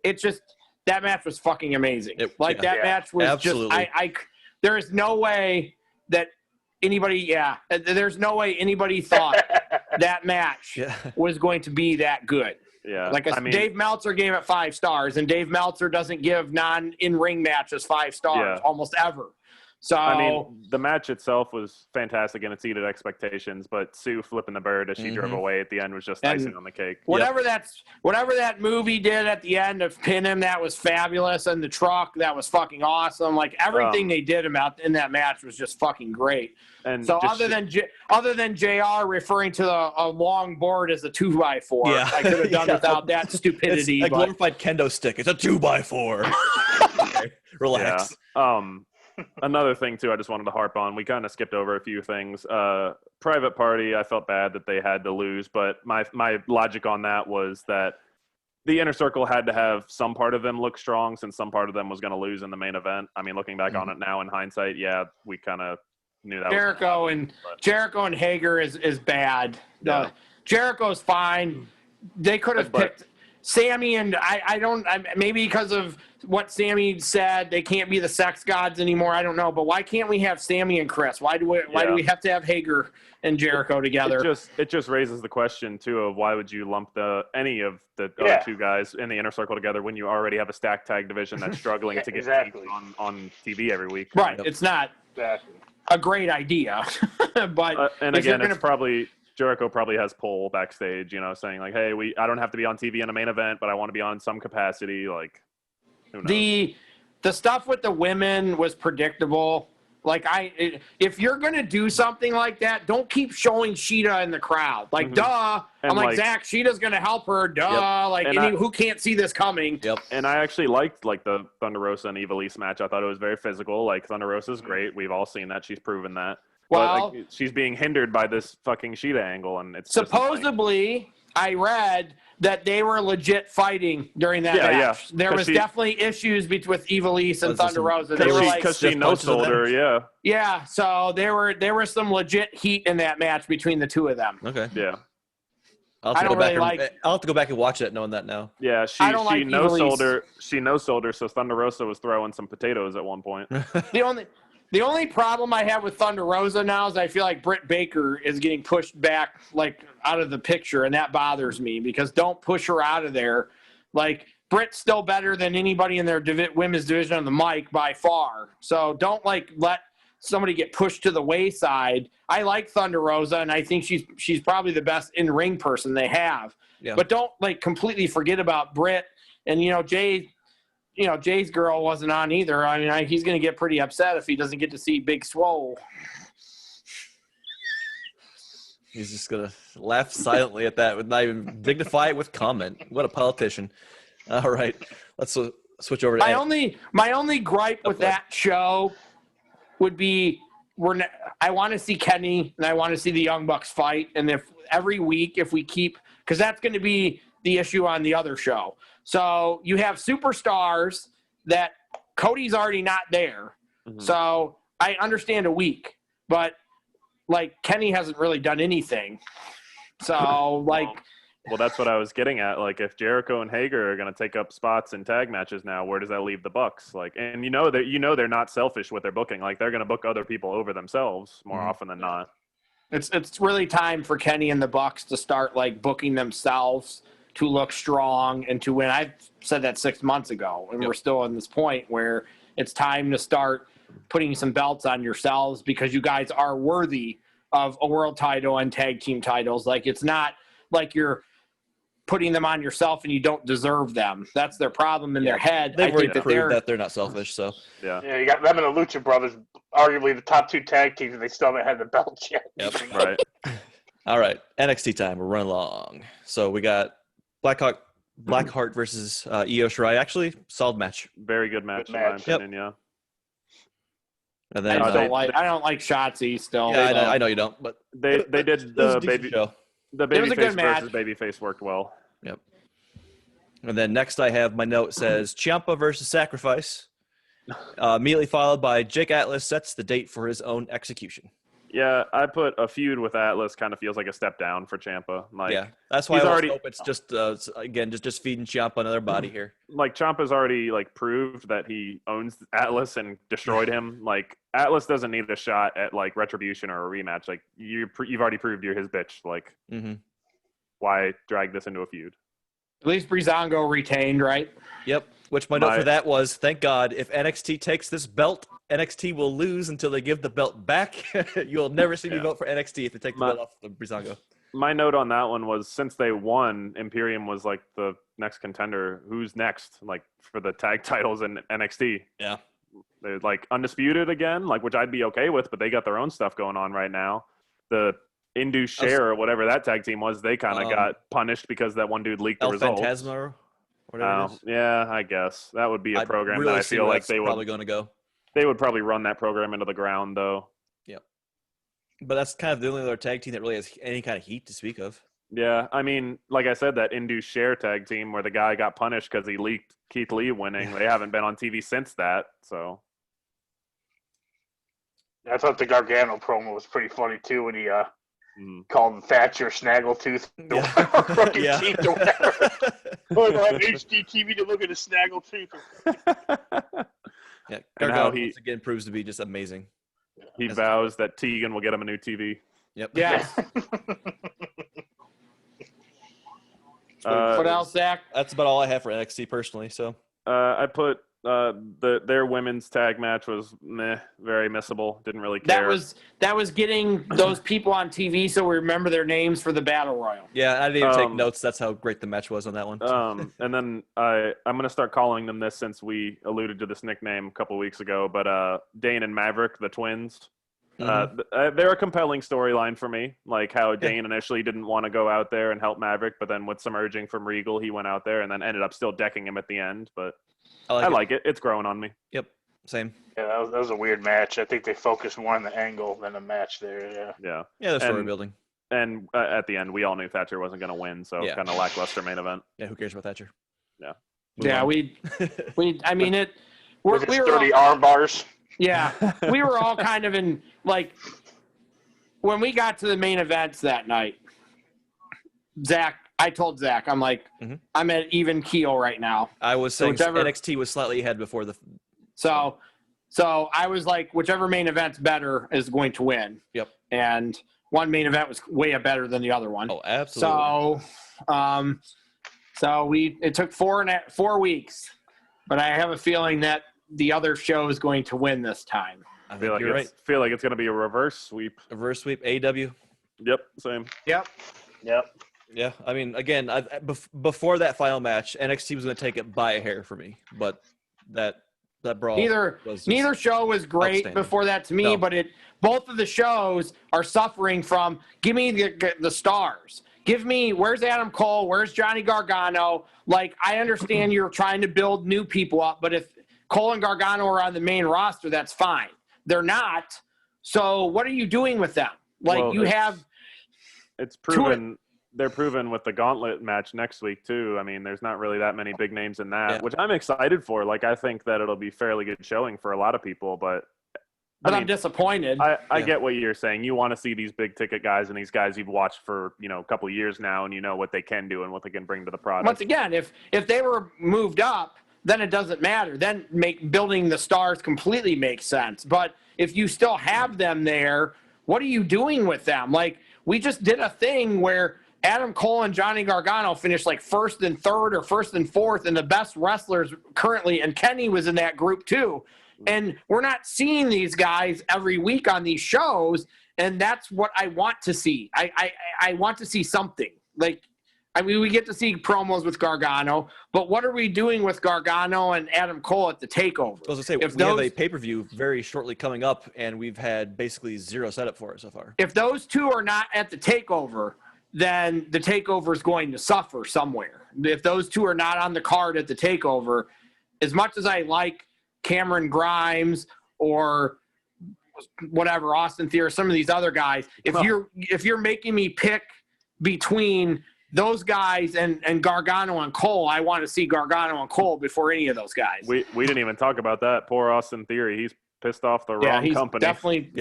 It's just that match was fucking amazing. That match was absolutely. just there is no way that anybody there's no way anybody thought that match was going to be that good. Yeah, Dave Meltzer gave it 5 stars, and Dave Meltzer doesn't give non-in-ring matches 5 stars almost ever. So I mean, the match itself was fantastic and exceeded expectations, but Sue flipping the bird as she drove away at the end was just icing on the cake. whatever that movie did at the end of pin him, that was fabulous, and the truck, that was fucking awesome. Like everything they did about in that match was just fucking great. And so other than JR referring to a long board as a 2x4, I could have done without that stupidity. It's a glorified kendo stick. It's a 2x4. Okay, relax. Yeah. Another thing too, I just wanted to harp on. We kind of skipped over a few things. Private Party, I felt bad that they had to lose, but my logic on that was that the Inner Circle had to have some part of them look strong, since some part of them was going to lose in the main event. I mean, looking back on it now in hindsight, we kind of knew that. Jericho and Hager is bad. Yeah. Jericho's fine. They could have picked Sammy, and I don't. Maybe because of what Sammy said, they can't be the sex gods anymore. I don't know, but why can't we have Sammy and Chris? Why do we have to have Hager and Jericho together? It just raises the question too of why would you lump any of the other two guys in the Inner Circle together when you already have a stacked tag division that's struggling to get on TV every week? Right. It's not a great idea, but and again, it's probably. Jericho probably has pull backstage, saying like, "Hey, I don't have to be on TV in a main event, but I want to be on some capacity." Like, who knows? The stuff with the women was predictable. Like, if you're gonna do something like that, don't keep showing Sheeta in the crowd. Like, duh. And I'm like, Zach, Sheeta's gonna help her. Duh. Like, who can't see this coming? Yep. And I actually liked the Thunder Rosa and Ivelisse match. I thought it was very physical. Like, Thunder Rosa's great. We've all seen that. She's proven that. Well, but she's being hindered by this fucking Sheeta angle, and it's supposedly I read that they were legit fighting during that match. Yeah. There was definitely issues with Ivelisse and Thunder Rosa. Because she no-sold her, yeah. Yeah, so there were some legit heat in that match between the two of them. Okay. Yeah. I'll have to go back and watch it knowing that now. Yeah, she no-sold her. She no-sold her, so Thunder Rosa was throwing some potatoes at one point. The only problem I have with Thunder Rosa now is I feel like Britt Baker is getting pushed back, like, out of the picture, and that bothers me because don't push her out of there. Like, Britt's still better than anybody in their women's division on the mic by far. So don't, let somebody get pushed to the wayside. I like Thunder Rosa, and I think she's probably the best in-ring person they have. Yeah. But don't, completely forget about Britt. And, Jay's girl wasn't on either. I mean, he's going to get pretty upset if he doesn't get to see Big Swole. He's just going to laugh silently at that, not even dignify it with comment. What a politician. All right. Let's switch over to my only gripe with that show would be I want to see Kenny and I want to see the Young Bucks fight. And if every week, if we keep – because that's going to be the issue on the other show. So you have superstars that Cody's already not there. Mm-hmm. So I understand a week, but Kenny hasn't really done anything. So well, that's what I was getting at. Like, if Jericho and Hager are going to take up spots in tag matches now, where does that leave the Bucks? And they're not selfish with their booking. Like, they're going to book other people over themselves more often than not. It's really time for Kenny and the Bucks to start booking themselves to look strong and to win. I said that 6 months ago, and we're still in this point where it's time to start putting some belts on yourselves because you guys are worthy of a world title and tag team titles. It's not like you're putting them on yourself and you don't deserve them. That's their problem in their head. They've already proved that they're not selfish. So yeah, you got them and the Lucha Brothers, arguably the top two tag teams, and they still haven't had the belts yet. Yep. Right. All right, NXT time. We're running along. So we got Blackheart versus Io Shirai. Actually, solid match. Very good match in my opinion. Yeah. And then I don't like Shotzi still. Yeah, I know you don't, but they did the baby show. The babyface versus babyface worked well. Yep. And then next I have my note says Ciampa versus Sacrifice. Immediately followed by Jake Atlas sets the date for his own execution. Yeah, I put a feud with Atlas kind of feels like a step down for Ciampa. That's why I hope it's just just feeding Ciampa another body here. Ciampa's already proved that he owns Atlas and destroyed him. Atlas doesn't need a shot at retribution or a rematch. You've already proved you're his bitch. Why drag this into a feud? At least Breezango retained, right? Yep. Which my note for that was, thank God, if NXT takes this belt NXT will lose until they give the belt back. You'll never see me vote for NXT if they take the belt off the Breezango. My note on that one was, since they won, Imperium was like the next contender. Who's next, like, for the tag titles in NXT? Yeah. They're like undisputed again, like, which I'd be okay with, but they got their own stuff going on right now. The Indu Share or whatever that tag team was, they kind of got punished because that one dude leaked the El results. Phantasma or whatever it is. Yeah, I guess that would be a program really that I see feel where like that's they probably would going to go. They would probably run that program into the ground, though. Yep. But that's kind of the only other tag team that really has any kind of heat to speak of. Yeah, I mean, like I said, that Indu Share tag team where the guy got punished because he leaked Keith Lee winning, they haven't been on TV since that, so. I thought the Gargano promo was pretty funny too when he called him Thatcher Snaggletooth, rookie teeth or whatever. Oh, I have HD TV to look at a Snaggletooth. Yeah, Gargano once again proves to be just amazing. He vows that Tegan will get him a new TV. Yep. Yeah. What else, Zach? That's about all I have for NXT personally. So I put their women's tag match was very missable. Didn't really care. That was getting those people on TV so we remember their names for the Battle Royal. Yeah, I didn't even take notes. That's how great the match was on that one. And then I'm gonna start calling them this since we alluded to this nickname a couple weeks ago. But Dane and Maverick, the twins. They're a compelling storyline for me, like how Dane initially didn't want to go out there and help Maverick, but then with some urging from Regal, he went out there and then ended up still decking him at the end. But I like it. It's growing on me. Yep, same. Yeah, that was a weird match. I think they focused more on the angle than the match there. Yeah. The story building. And at the end, we all knew Thatcher wasn't going to win, so kind of lackluster main event. Yeah, who cares about Thatcher? Yeah. I mean it. We were dirty arm bars. Yeah, we were all kind of in, like, when we got to the main events that night, I told Zach, I'm like, I'm at even keel right now. I was saying NXT was slightly ahead before the. So I was like, whichever main event's better is going to win. Yep. And one main event was way better than the other one. Oh, absolutely. It took 4 weeks, but I have a feeling that the other show is going to win this time. I feel like you're right. Feel like it's going to be a reverse sweep. Reverse sweep, AEW. Yep, same. Yep. Yeah, I mean, again, before that final match, NXT was going to take it by a hair for me, but that brawl. Neither show was great before that to me, but both of the shows are suffering from. Give me the stars. Give me, where's Adam Cole? Where's Johnny Gargano? Like, I understand you're trying to build new people up, but if Cole and Gargano are on the main roster, that's fine. They're not. So what are you doing with them? Like, it's proven. They're proven with the gauntlet match next week too. I mean, there's not really that many big names in that, which I'm excited for. Like, I think that it'll be fairly good showing for a lot of people, but I'm disappointed. I get what you're saying. You want to see these big ticket guys and these guys you've watched for, a couple of years now, and you know what they can do and what they can bring to the product. Once again, if they were moved up, then it doesn't matter. Then building the stars completely makes sense. But if you still have them there, what are you doing with them? Like, we just did a thing where Adam Cole and Johnny Gargano finished like first and third or first and fourth, and the best wrestlers currently, and Kenny was in that group too. And we're not seeing these guys every week on these shows, and that's what I want to see. I want to see something. Like, I mean, we get to see promos with Gargano, but what are we doing with Gargano and Adam Cole at the TakeOver? I was going to say, we have a pay-per-view very shortly coming up, and we've had basically zero setup for it so far. If those two are not at the TakeOver, then the TakeOver is going to suffer somewhere. If those two are not on the card at the TakeOver, as much as I like Cameron Grimes or whatever, Austin Theory, some of these other guys, if you're making me pick between those guys and Gargano and Cole, I want to see Gargano and Cole before any of those guys. We didn't even talk about that. Poor Austin Theory. He's pissed off the wrong company. Definitely.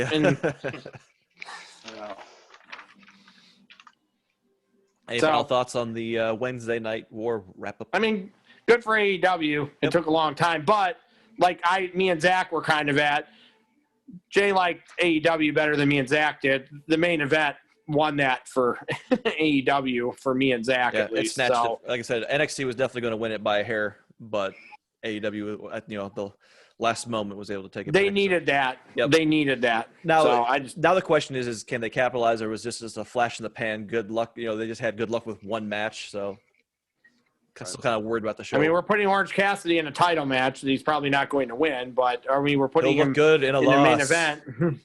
Any final thoughts on the Wednesday night war wrap-up? I mean, good for AEW. It took a long time, but like me and Zach were kind of at, Jay liked AEW better than me and Zach did. The main event won that for AEW for me and Zach at least. It snatched it. Like I said, NXT was definitely going to win it by a hair, but AEW, the last moment was able to take it. They back, so. needed that. Yep. They needed that. Now, So now the question is can they capitalize, or was this just a flash in the pan? Good luck. They just had good luck with one match, so I'm still kind of worried about the show. I mean, we're putting Orange Cassidy in a title match that he's probably not going to win, but we're putting He'll look him good in a in loss. the main event.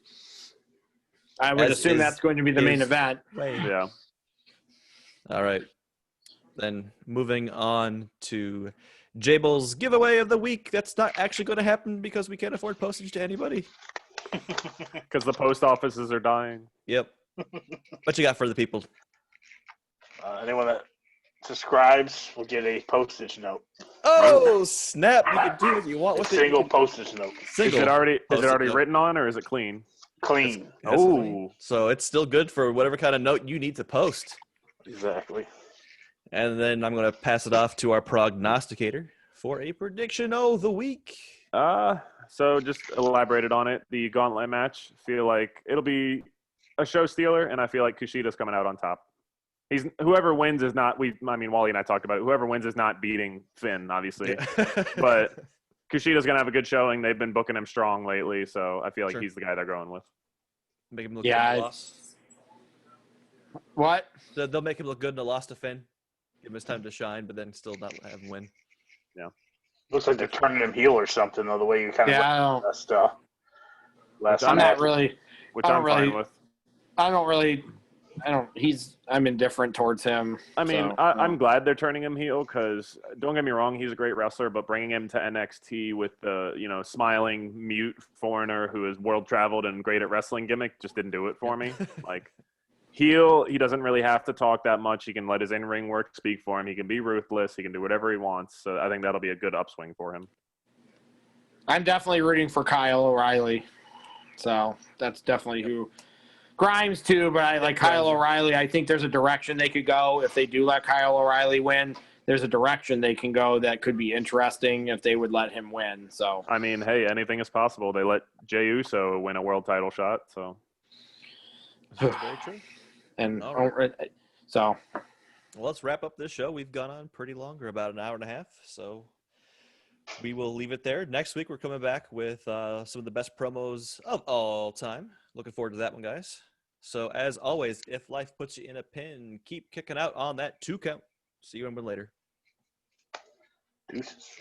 I would As assume that's going to be the main event. Yeah. All right. Then moving on to Jabil's giveaway of the week. That's not actually going to happen because we can't afford postage to anybody. Because the post offices are dying. Yep. What you got for the people? Anyone that subscribes will get a postage note. Oh, snap. You can do what you want A with it. single postage note. Single. Is it already Post-it note. written on, or is it clean? Clean. That's Oh. clean. So it's still good for whatever kind of note you need to post. Exactly. And then I'm going to pass it off to our prognosticator for a prediction of the week. So just elaborated on it. The gauntlet match, feel like it'll be a show stealer, and I feel like Kushida's coming out on top. Whoever wins is not. Wally and I talked about it. Whoever wins is not beating Finn, obviously. Yeah. But Kushida's gonna have a good showing. They've been booking him strong lately, so I feel like Sure. he's the guy they're going with. Make him look Yeah, good in a loss. What? They'll make him look good in a loss to Finn. Give him his time to shine, but then still not have him win. Looks like they're turning him heel or something, though, the way you kind of Yeah, I don't. last I'm match. not really. Which I don't I'm fine really- with. I'm indifferent towards him. I mean, so, I'm glad they're turning him heel because don't get me wrong, he's a great wrestler, but bringing him to NXT with the smiling mute foreigner who is world traveled and great at wrestling gimmick just didn't do it for me. Like heel, he doesn't really have to talk that much. He can let his in-ring work speak for him. He can be ruthless. He can do whatever he wants. So I think that'll be a good upswing for him. I'm definitely rooting for Kyle O'Reilly. So that's definitely who. Grimes too, but I like Kyle O'Reilly. I think there's a direction they could go if they do let Kyle O'Reilly win. There's a direction they can go that could be interesting if they would let him win. So I mean, hey, anything is possible. They let Jey Uso win a world title shot, so That's very true. and All right. so Well, let's wrap up this show. We've gone on pretty long, or about an hour and a half. So we will leave it there. Next week, we're coming back with some of the best promos of all time. Looking forward to that one, guys. So as always, if life puts you in a pin, keep kicking out on that 2 count. See you later. Deuces.